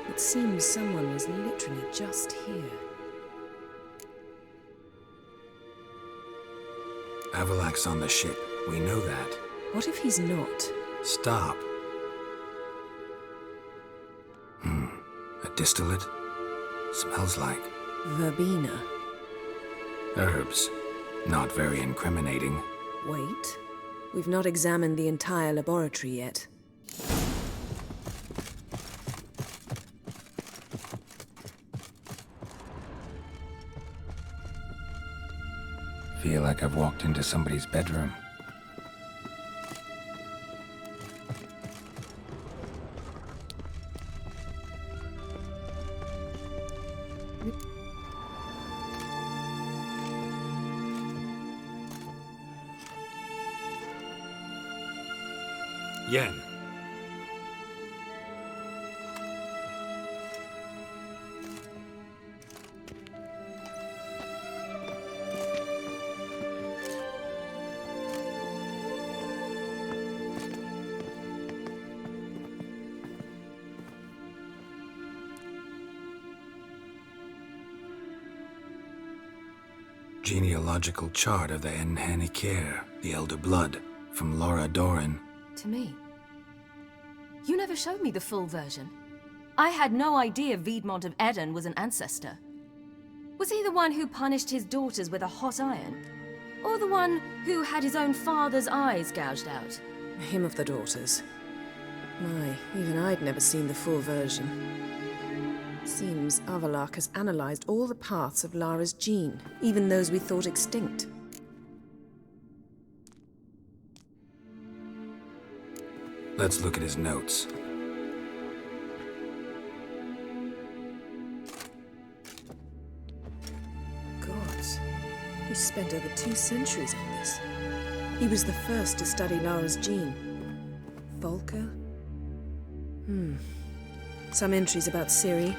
It seems someone was literally just here. Avalok's on the ship. We know that. What if he's not? Stop. A distillate? Smells like Verbena. herbs. Not very incriminating. Wait. We've not examined the entire laboratory yet. Feel like I've walked into somebody's bedroom. Yen. Genealogical chart of the Enhanikir, the Elder Blood, from Laura Doran. To me. You never showed me the full version. I had no idea Viedmont of Eden was an ancestor. Was he the one who punished his daughters with a hot iron? Or the one who had his own father's eyes gouged out? Him of the daughters. My, even I'd never seen the full version. Seems Avalok has analyzed all the paths of Lara's gene, even those we thought extinct. Let's look at his notes. Gods, he spent over 2 centuries on this. He was the first to study Lara's gene. Volker? Some entries about Ciri,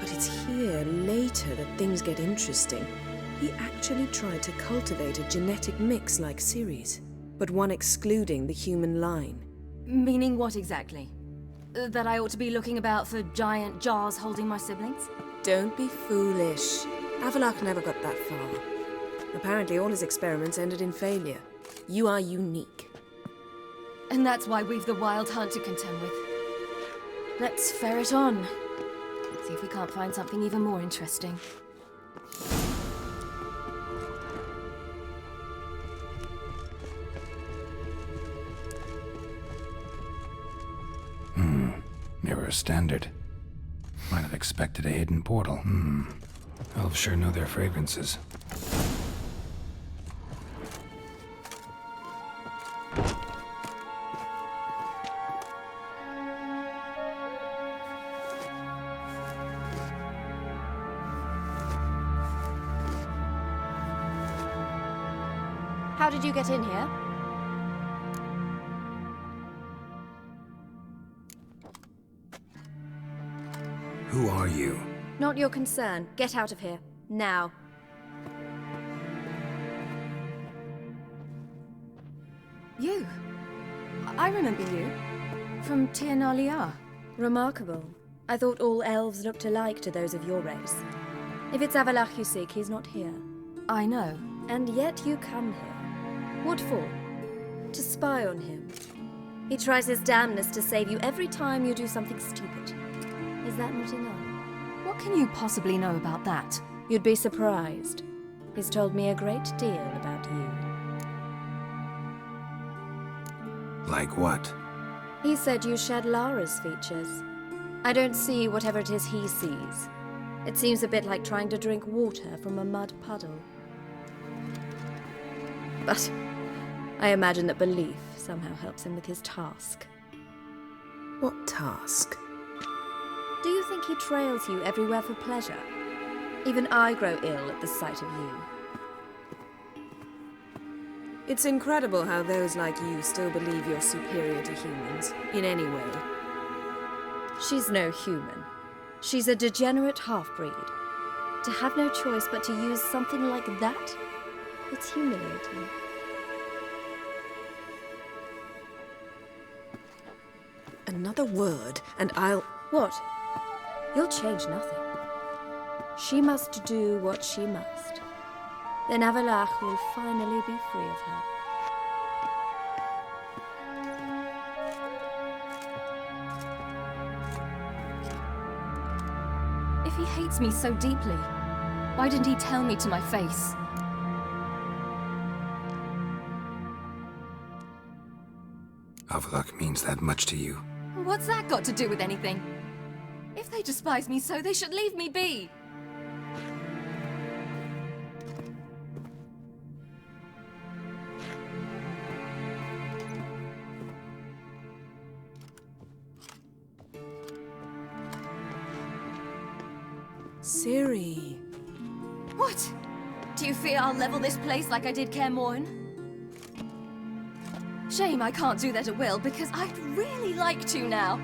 but it's here later that things get interesting. He actually tried to cultivate a genetic mix like Ciri's, but one excluding the human line. Meaning what exactly? That I ought to be looking about for giant jars holding my siblings? Don't be foolish. Avalok never got that far. Apparently all his experiments ended in failure. You are unique. And that's why we've the Wild Hunt to contend with. Let's ferret on. See if we can't find something even more interesting. Mirror standard. Might have expected a hidden portal. Elves sure know their fragrances. How did you get in here? Who are you? Not your concern. Get out of here. Now. You? I remember you. From Tir na Liar. Remarkable. I thought all elves looked alike to those of your race. If it's Avalok you seek, he's not here. I know. And yet you come here. What for? To spy on him. He tries his damnedest to save you every time you do something stupid. Is that not enough? What can you possibly know about that? You'd be surprised. He's told me a great deal about you. Like what? He said you shared Lara's features. I don't see whatever it is he sees. It seems a bit like trying to drink water from a mud puddle. But I imagine that belief somehow helps him with his task. What task? Do you think he trails you everywhere for pleasure? Even I grow ill at the sight of you. It's incredible how those like you still believe you're superior to humans, in any way. She's no human. She's a degenerate half-breed. To have no choice but to use something like that? It's humiliating. Another word, and I'll... What? You'll change nothing. She must do what she must. Then Avalach will finally be free of her. If he hates me so deeply, why didn't he tell me to my face? Avalok means that much to you. What's that got to do with anything? If they despise me so, they should leave me be. Ciri. What? Do you fear I'll level this place like I did Kaer Morhen? Shame I can't do that at will, because I'd really like to now.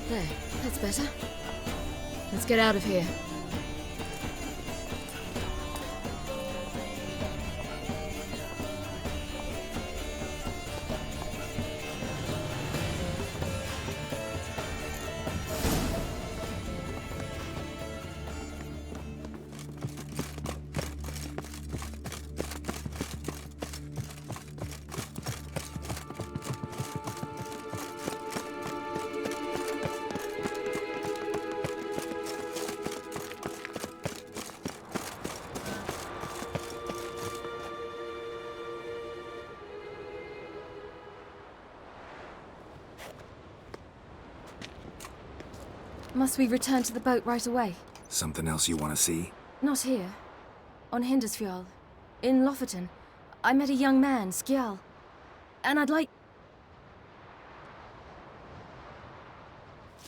There, that's better. Let's get out of here. Must we return to the boat right away? Something else you want to see? Not here. On Hindersfjall. In Lofoten. I met a young man, Skjal. And I'd like...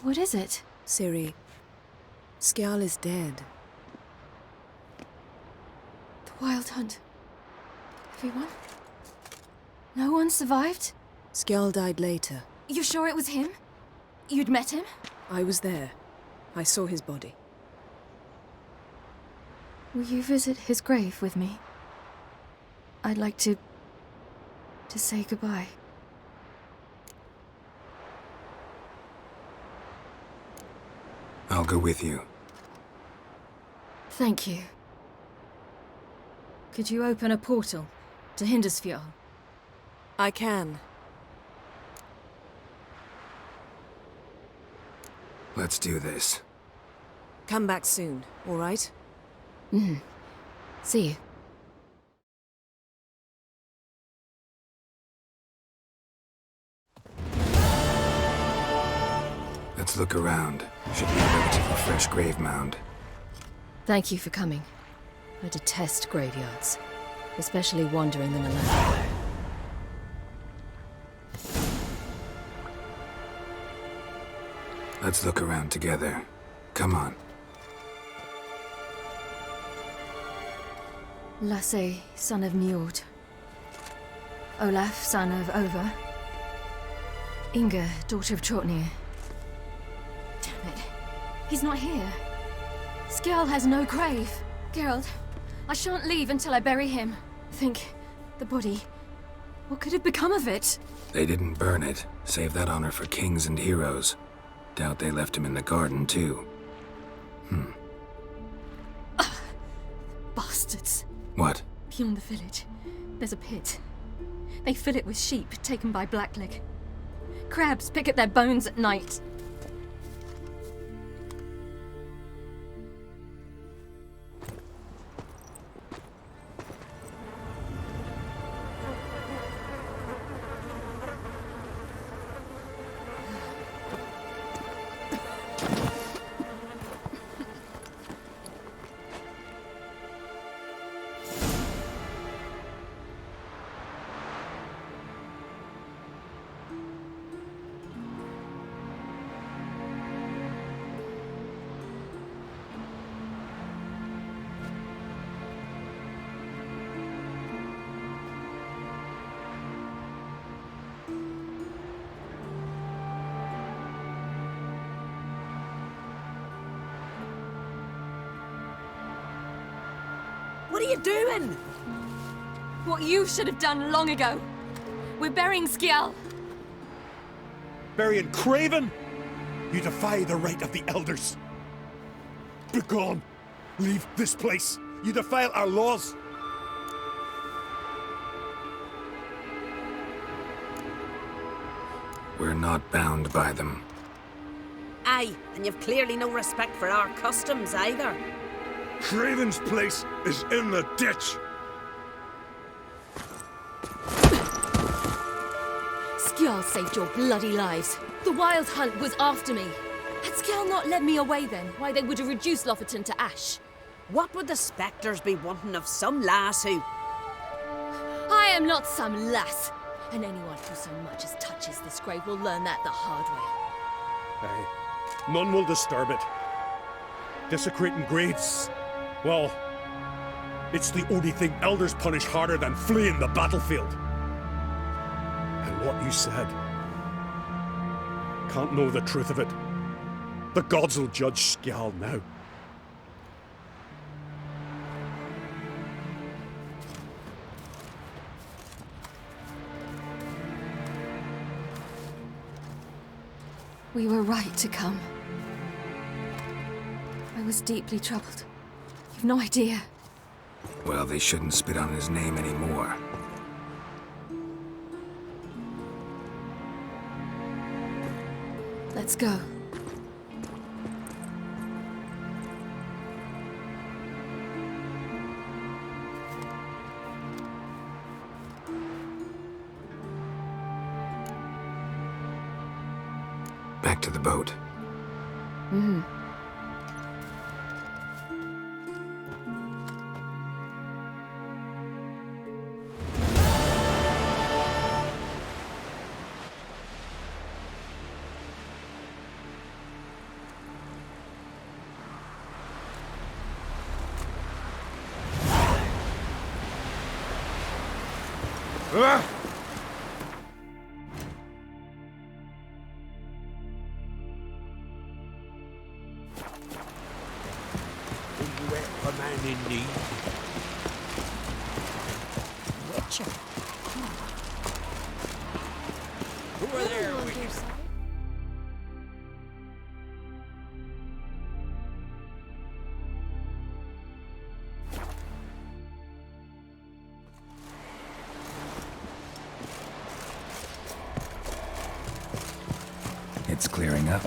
What is it? Ciri, Skjal is dead. The Wild Hunt. Everyone? No one survived? Skjall died later. You sure it was him? You'd met him? I was there. I saw his body. Will you visit his grave with me? I'd like to say goodbye. I'll go with you. Thank you. Could you open a portal to Hindersfjord? I can. Let's do this. Come back soon, all right? See you. Let's look around. Should be a relatively fresh grave mound. Thank you for coming. I detest graveyards, especially wandering them alone. Let's look around together. Come on. Lasse, son of Njord. Olaf, son of Over. Inga, daughter of Trotnir. Damn it. He's not here. Skjall has no grave. Geralt, I shan't leave until I bury him. Think, the body. What could have become of it? They didn't burn it. Save that honor for kings and heroes. Doubt they left him in the garden, too. Bastards. What? Beyond the village, there's a pit. They fill it with sheep taken by Blackleg. Crabs pick at their bones at night. What are you doing? What you should have done long ago. We're burying Skjall. Burying Craven? You defy the right of the elders. Begone! Leave this place! You defile our laws! We're not bound by them. Aye, and you've clearly no respect for our customs either. Craven's place is in the ditch! Skjall saved your bloody lives. The Wild Hunt was after me. Had Skjall not led me away then, why they would have reduced Lofoten to ash. What would the spectres be wanting of some lass who... I am not some lass, and anyone who so much as touches this grave will learn that the hard way. Aye. None will disturb it. Desecrating graves, well, it's the only thing elders punish harder than fleeing the battlefield. And what you said, can't know the truth of it. The gods will judge Skjall now. We were right to come. I was deeply troubled. You've no idea. Well, they shouldn't spit on his name anymore. Let's go. Back to the boat. A man in need. Witcher. Who are there, Witcher? It's clearing up.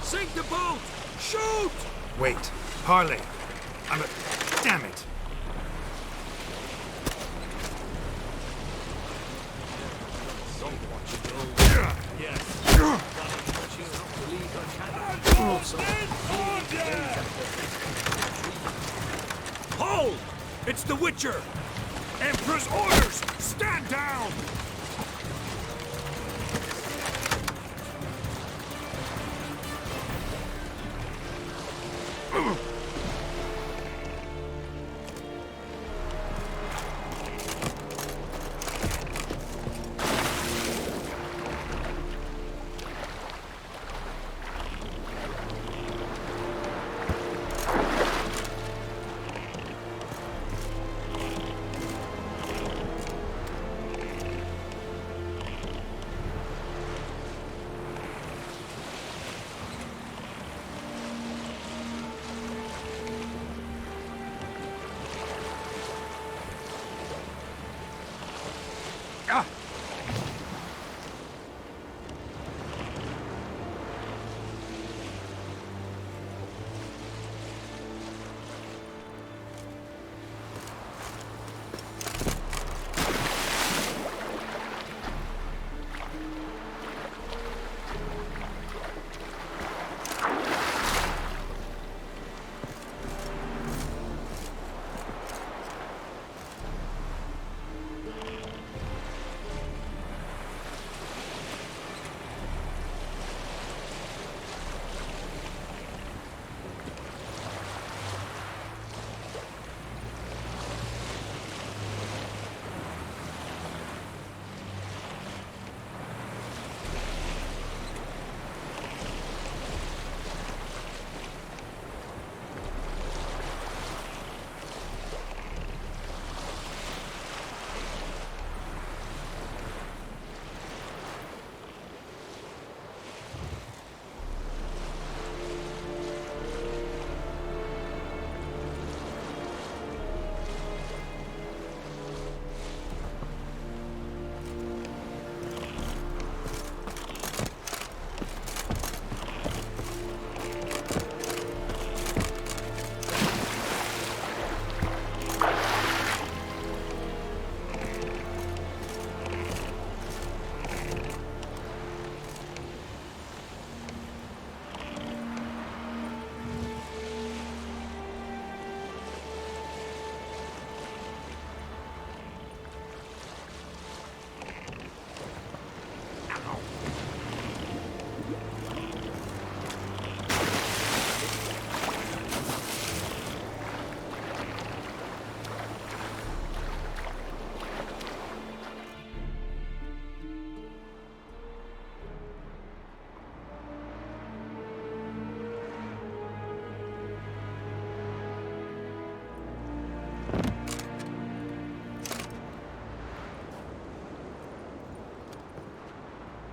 Sink the boat! Shoot! Wait. Harley. Damn it. Hold! It's the Witcher! Emperor's orders! Stand down!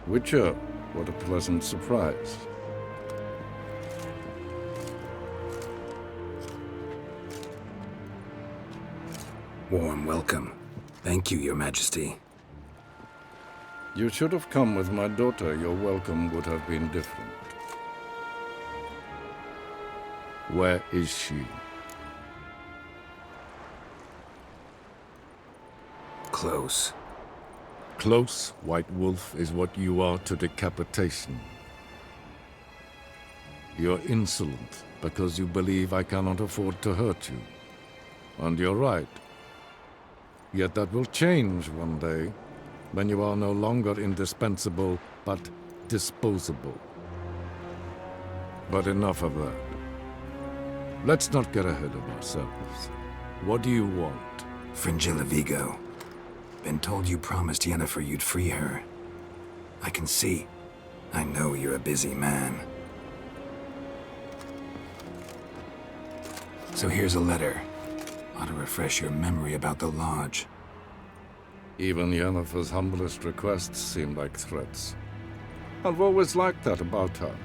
Witcher, what a pleasant surprise. Warm welcome. Thank you, Your Majesty. You should have come with my daughter. Your welcome would have been different. Where is she? Close. Close, White Wolf, is what you are to decapitation. You're insolent because you believe I cannot afford to hurt you. And you're right. Yet that will change one day, when you are no longer indispensable, but disposable. But enough of that. Let's not get ahead of ourselves. What do you want? Fringilla Vigo. Been told you promised Yennefer you'd free her. I can see. I know you're a busy man. So here's a letter. Ought to refresh your memory about the Lodge. Even Yennefer's humblest requests seem like threats. I've always liked that about her.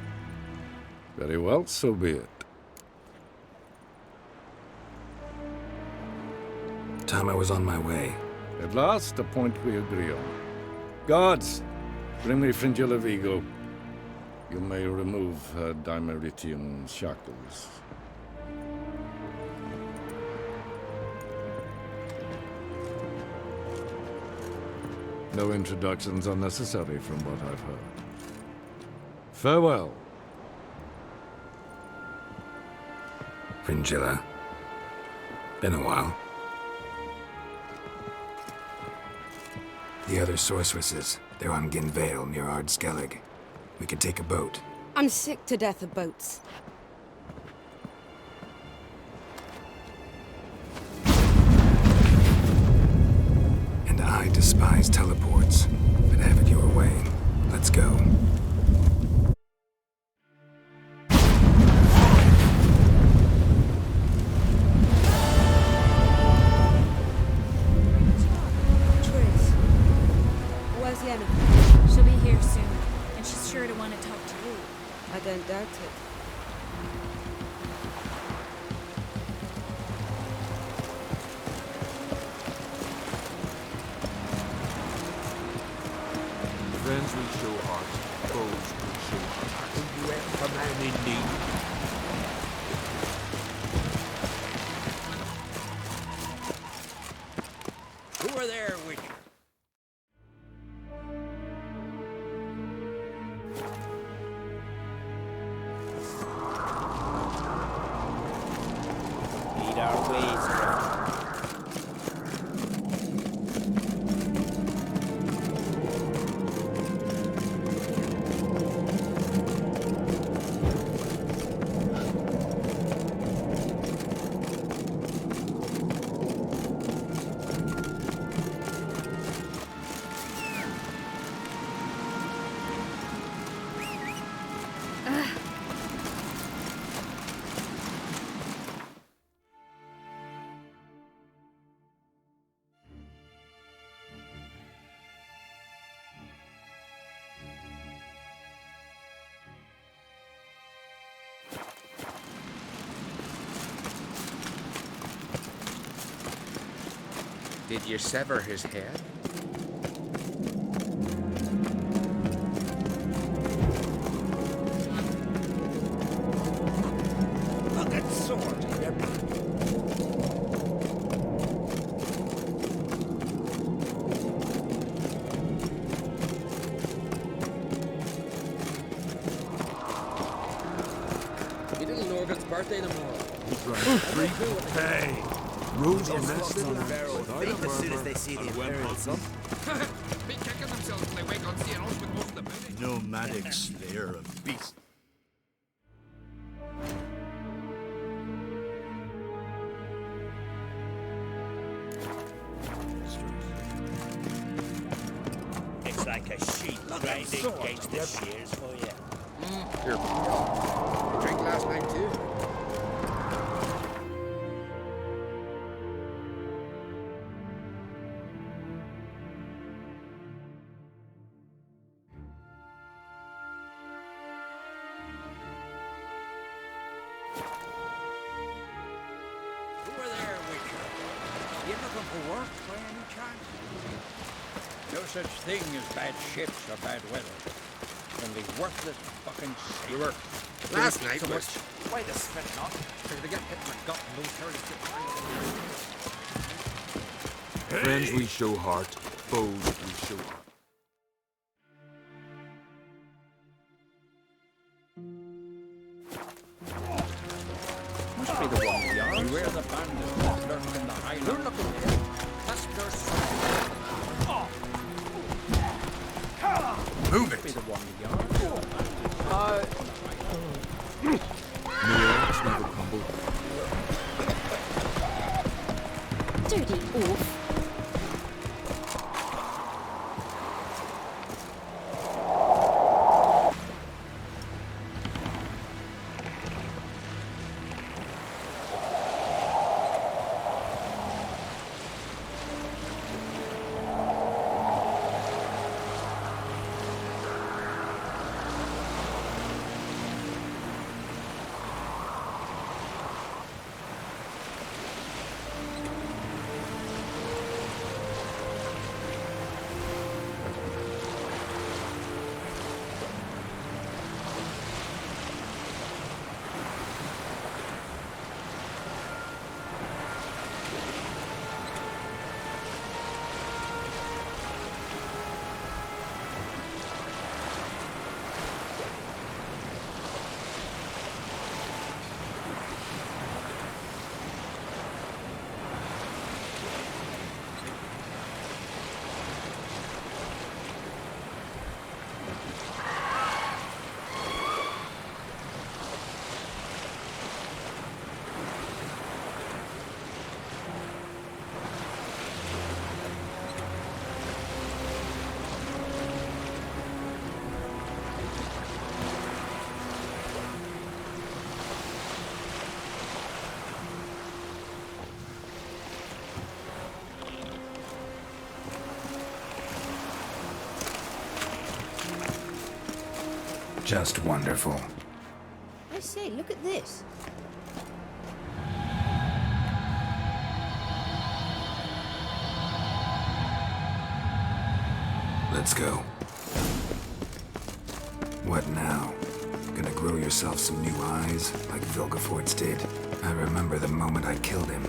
Very well, so be it. Time I was on my way. At last, a point we agree on. Guards, bring me Fringilla Vigo. You may remove her Dimeritian shackles. No introductions are necessary from what I've heard. Farewell. Fringilla. Been a while. The other sorceresses, they're on Ginvale near Ard Skellig. We could take a boat. I'm sick to death of boats. And I despise teleports, but have it your way. Let's go. She'll be here soon, and she's sure to want to talk to you. I don't doubt it. Friends will show hearts, foes will show hearts. Will you help a man in need? Who are there, Witcher? Lead our ways, brother. Did you sever his head? A good sword in your back. Your little Norbert's birthday tomorrow. Hey! Rules are messed on up. as soon as they see the Imperial sun. Be kicking themselves when they wake on seeing us with most of the building. Nomadic slayer of beasts. It's like a sheep grinding against the shears for you. Here. Drink last night too. Who are there, Witcher? You looking for work by any chance? No such thing as bad ships or bad weather. Only worthless fucking shit. You were. Last night so was. Why the spit not? Figured to get hit in the gut and those hurries get Friends we show heart, foes we show heart. Must be the one we are. Beware the bandits that lurk in the highlands. You're looking here. That's their son. Move Must be it! the one we are. Near, never crumble. Dirty oaf. Just wonderful. I say, look at this. Let's go. What now? Gonna grow yourself some new eyes, like Vilgefortz did? I remember the moment I killed him.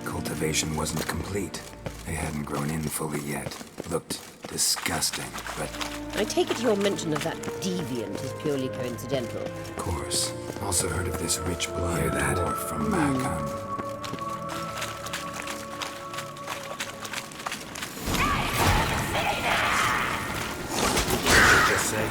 Cultivation wasn't complete. They hadn't grown in fully yet. Looked disgusting, but... I take it your mention of that deviant is purely coincidental. Of course. Also heard of this rich blood dwarf from Macon. Just say.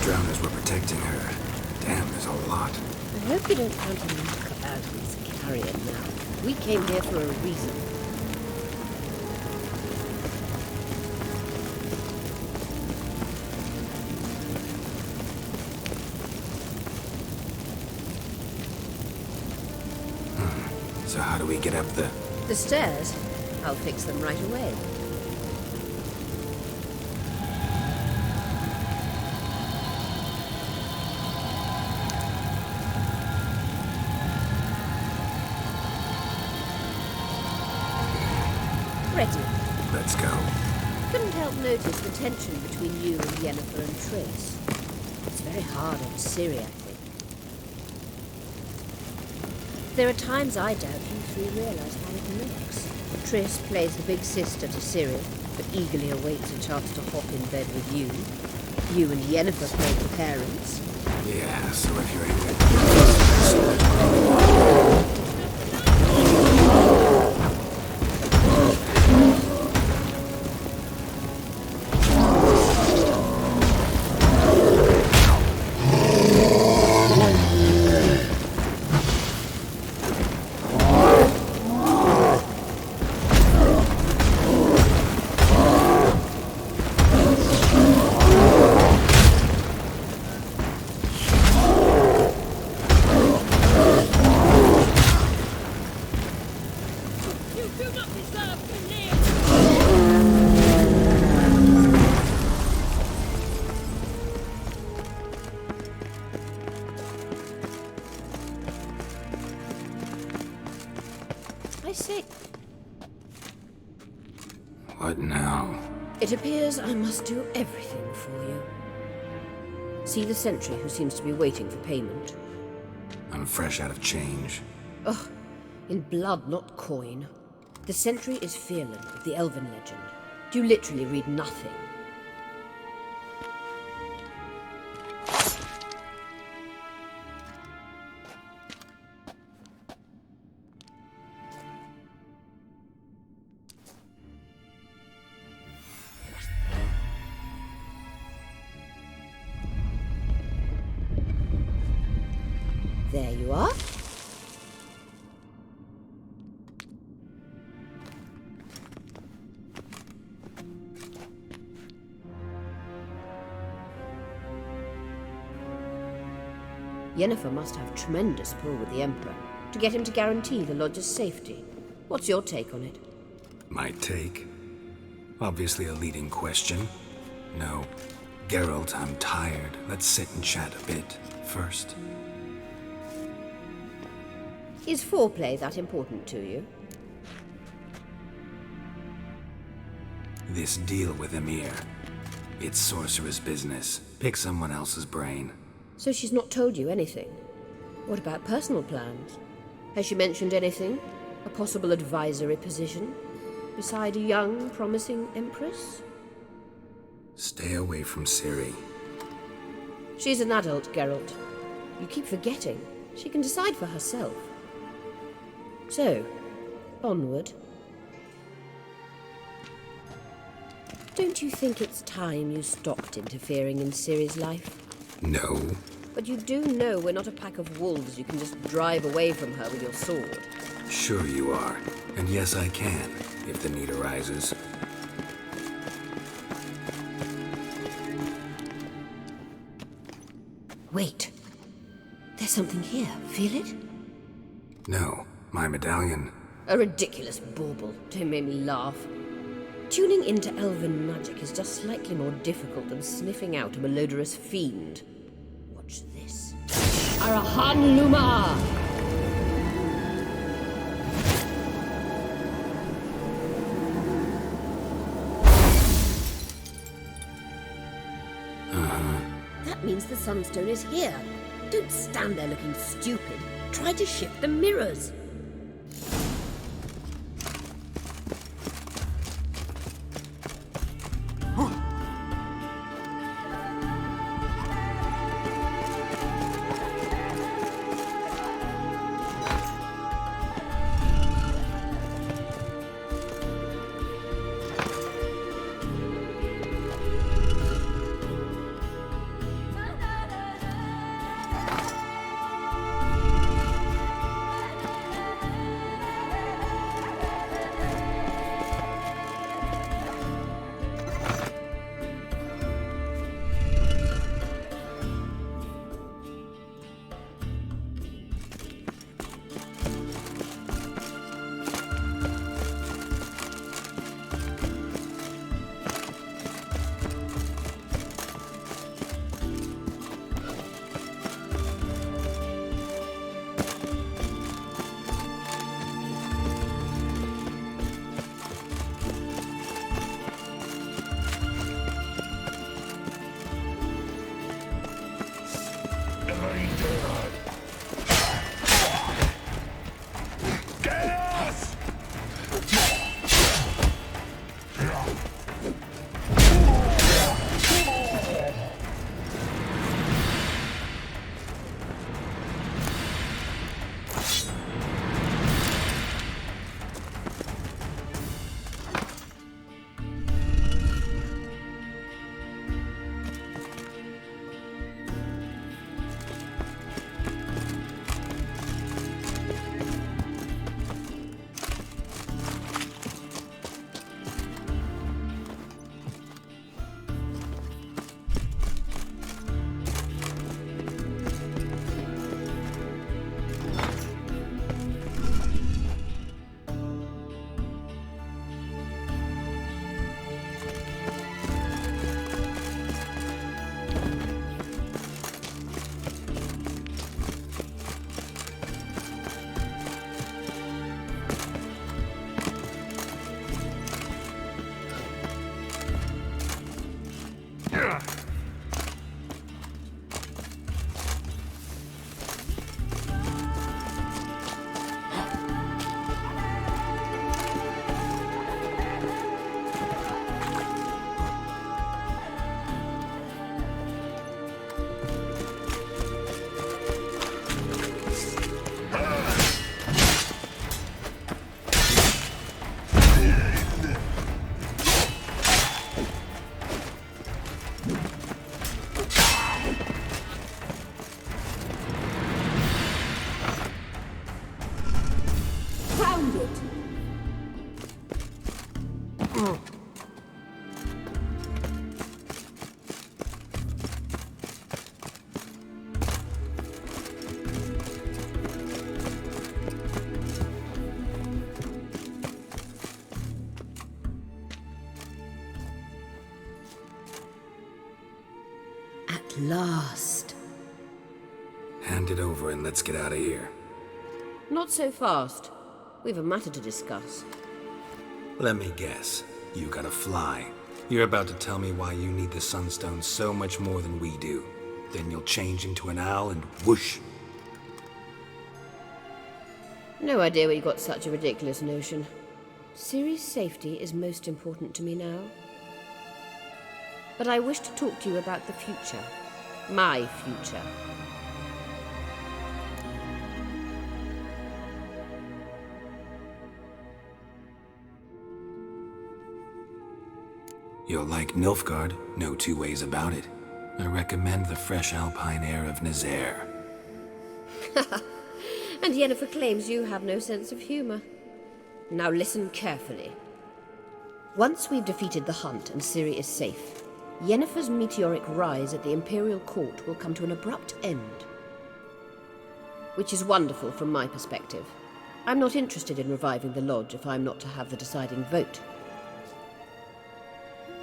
Drowners were protecting her. Damn, there's a lot. I hope you don't want to knock about this carrion now. We came here for a reason. So how do we get up the... The stairs? I'll fix them right away. Ready. Let's go. Couldn't help notice the tension between you and Yennefer and Triss. It's very hard on Ciri, I think. There are times I doubt you three realize how it looks. Triss plays the big sister to Ciri, but eagerly awaits a chance to hop in bed with you. You and Yennefer played the parents. Yeah, so if you're I say, What now? it appears I must do everything for you. See the sentry who seems to be waiting for payment? I'm fresh out of change. Ugh, in blood, not coin. The sentry is Fearlan of the Elven legend. You literally read nothing. There you are. Yennefer must have tremendous pull with the Emperor to get him to guarantee the Lodge's safety. What's your take on it? My take? Obviously a leading question. No. Geralt, I'm tired. Let's sit and chat a bit first. Is foreplay that important to you? This deal with Emir. It's sorcerer's business. Pick someone else's brain. So she's not told you anything? What about personal plans? Has she mentioned anything? A possible advisory position? Beside a young, promising empress? Stay away from Ciri. She's an adult, Geralt. You keep forgetting. She can decide for herself. So, onward. Don't you think it's time you stopped interfering in Ciri's life? No. But you do know we're not a pack of wolves you can just drive away from her with your sword. Sure you are. And yes, I can, if the need arises. Wait. There's something here. Feel it? No. My medallion. A ridiculous bauble. Don't make me laugh. Tuning into elven magic is just slightly more difficult than sniffing out a malodorous fiend. Watch this. Arahan Luma! That means the Sunstone is here. Don't stand there looking stupid. Try to shift the mirrors. At last. Hand it over and let's get out of here. Not so fast. We've a matter to discuss. Let me guess. You gotta fly. You're about to tell me why you need the Sunstone so much more than we do. Then you'll change into an owl and whoosh. No idea where you got such a ridiculous notion. Ciri's safety is most important to me now. But I wish to talk to you about the future. My future. You'll like Nilfgaard, no two ways about it. I recommend the fresh alpine air of Nazaire. And Yennefer claims you have no sense of humor. Now listen carefully. Once we've defeated the hunt and Ciri is safe, Yennefer's meteoric rise at the Imperial Court will come to an abrupt end. Which is wonderful from my perspective. I'm not interested in reviving the Lodge if I'm not to have the deciding vote.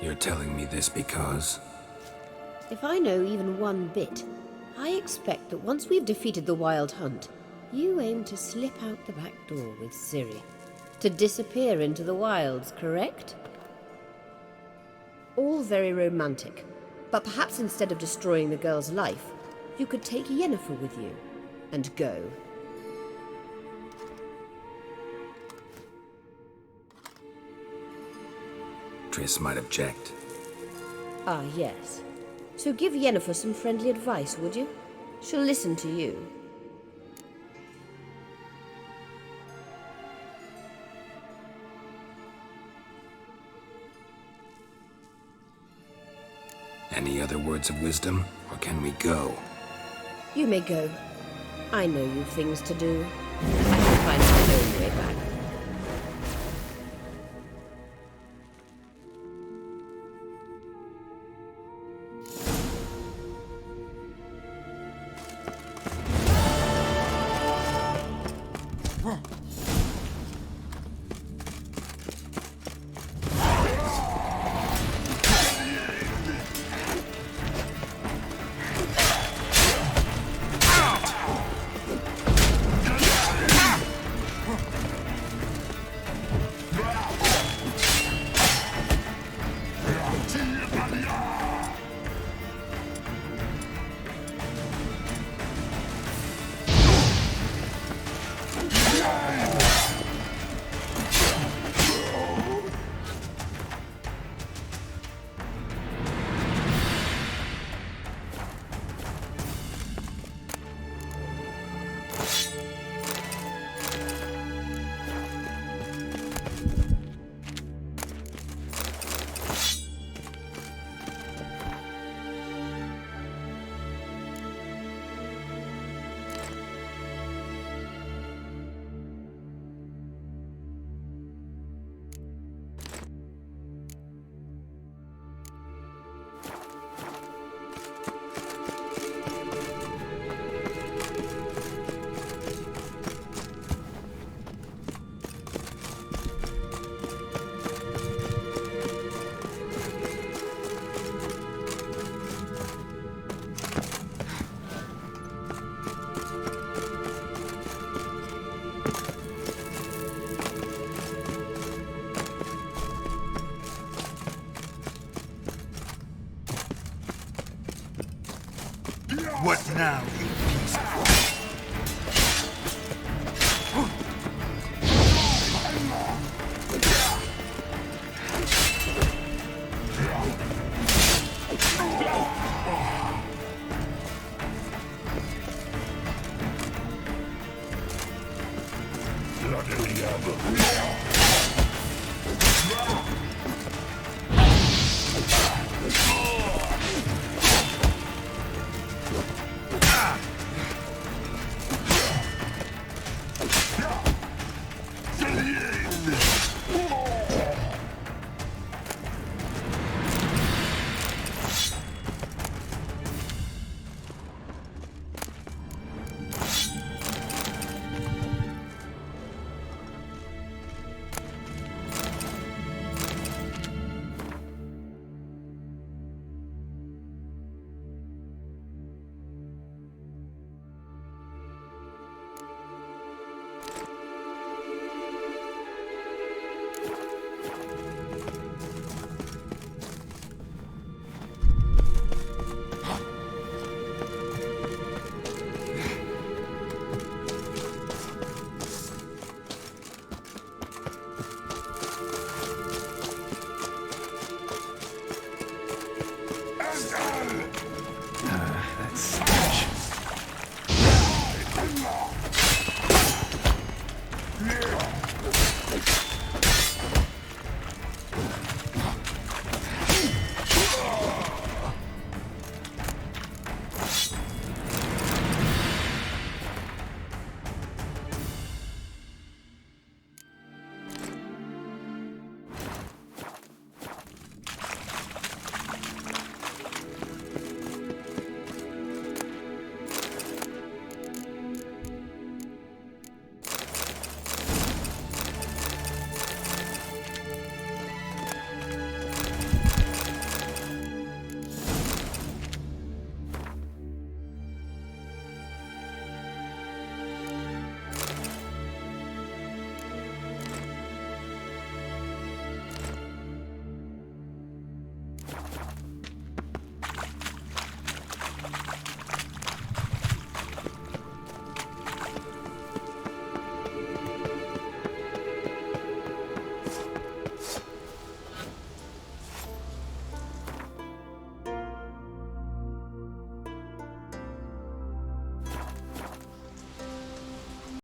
You're telling me this because... If I know even one bit, I expect that once we've defeated the Wild Hunt, you aim to slip out the back door with Ciri. To disappear into the wilds, correct? All very romantic, but perhaps instead of destroying the girl's life, you could take Yennefer with you, and go. Triss might object. Ah, yes. So give Yennefer some friendly advice, would you? She'll listen to you. Any other words of wisdom, or can we go? You may go. I know you've things to do. I can find my own way back. What now, you piece of...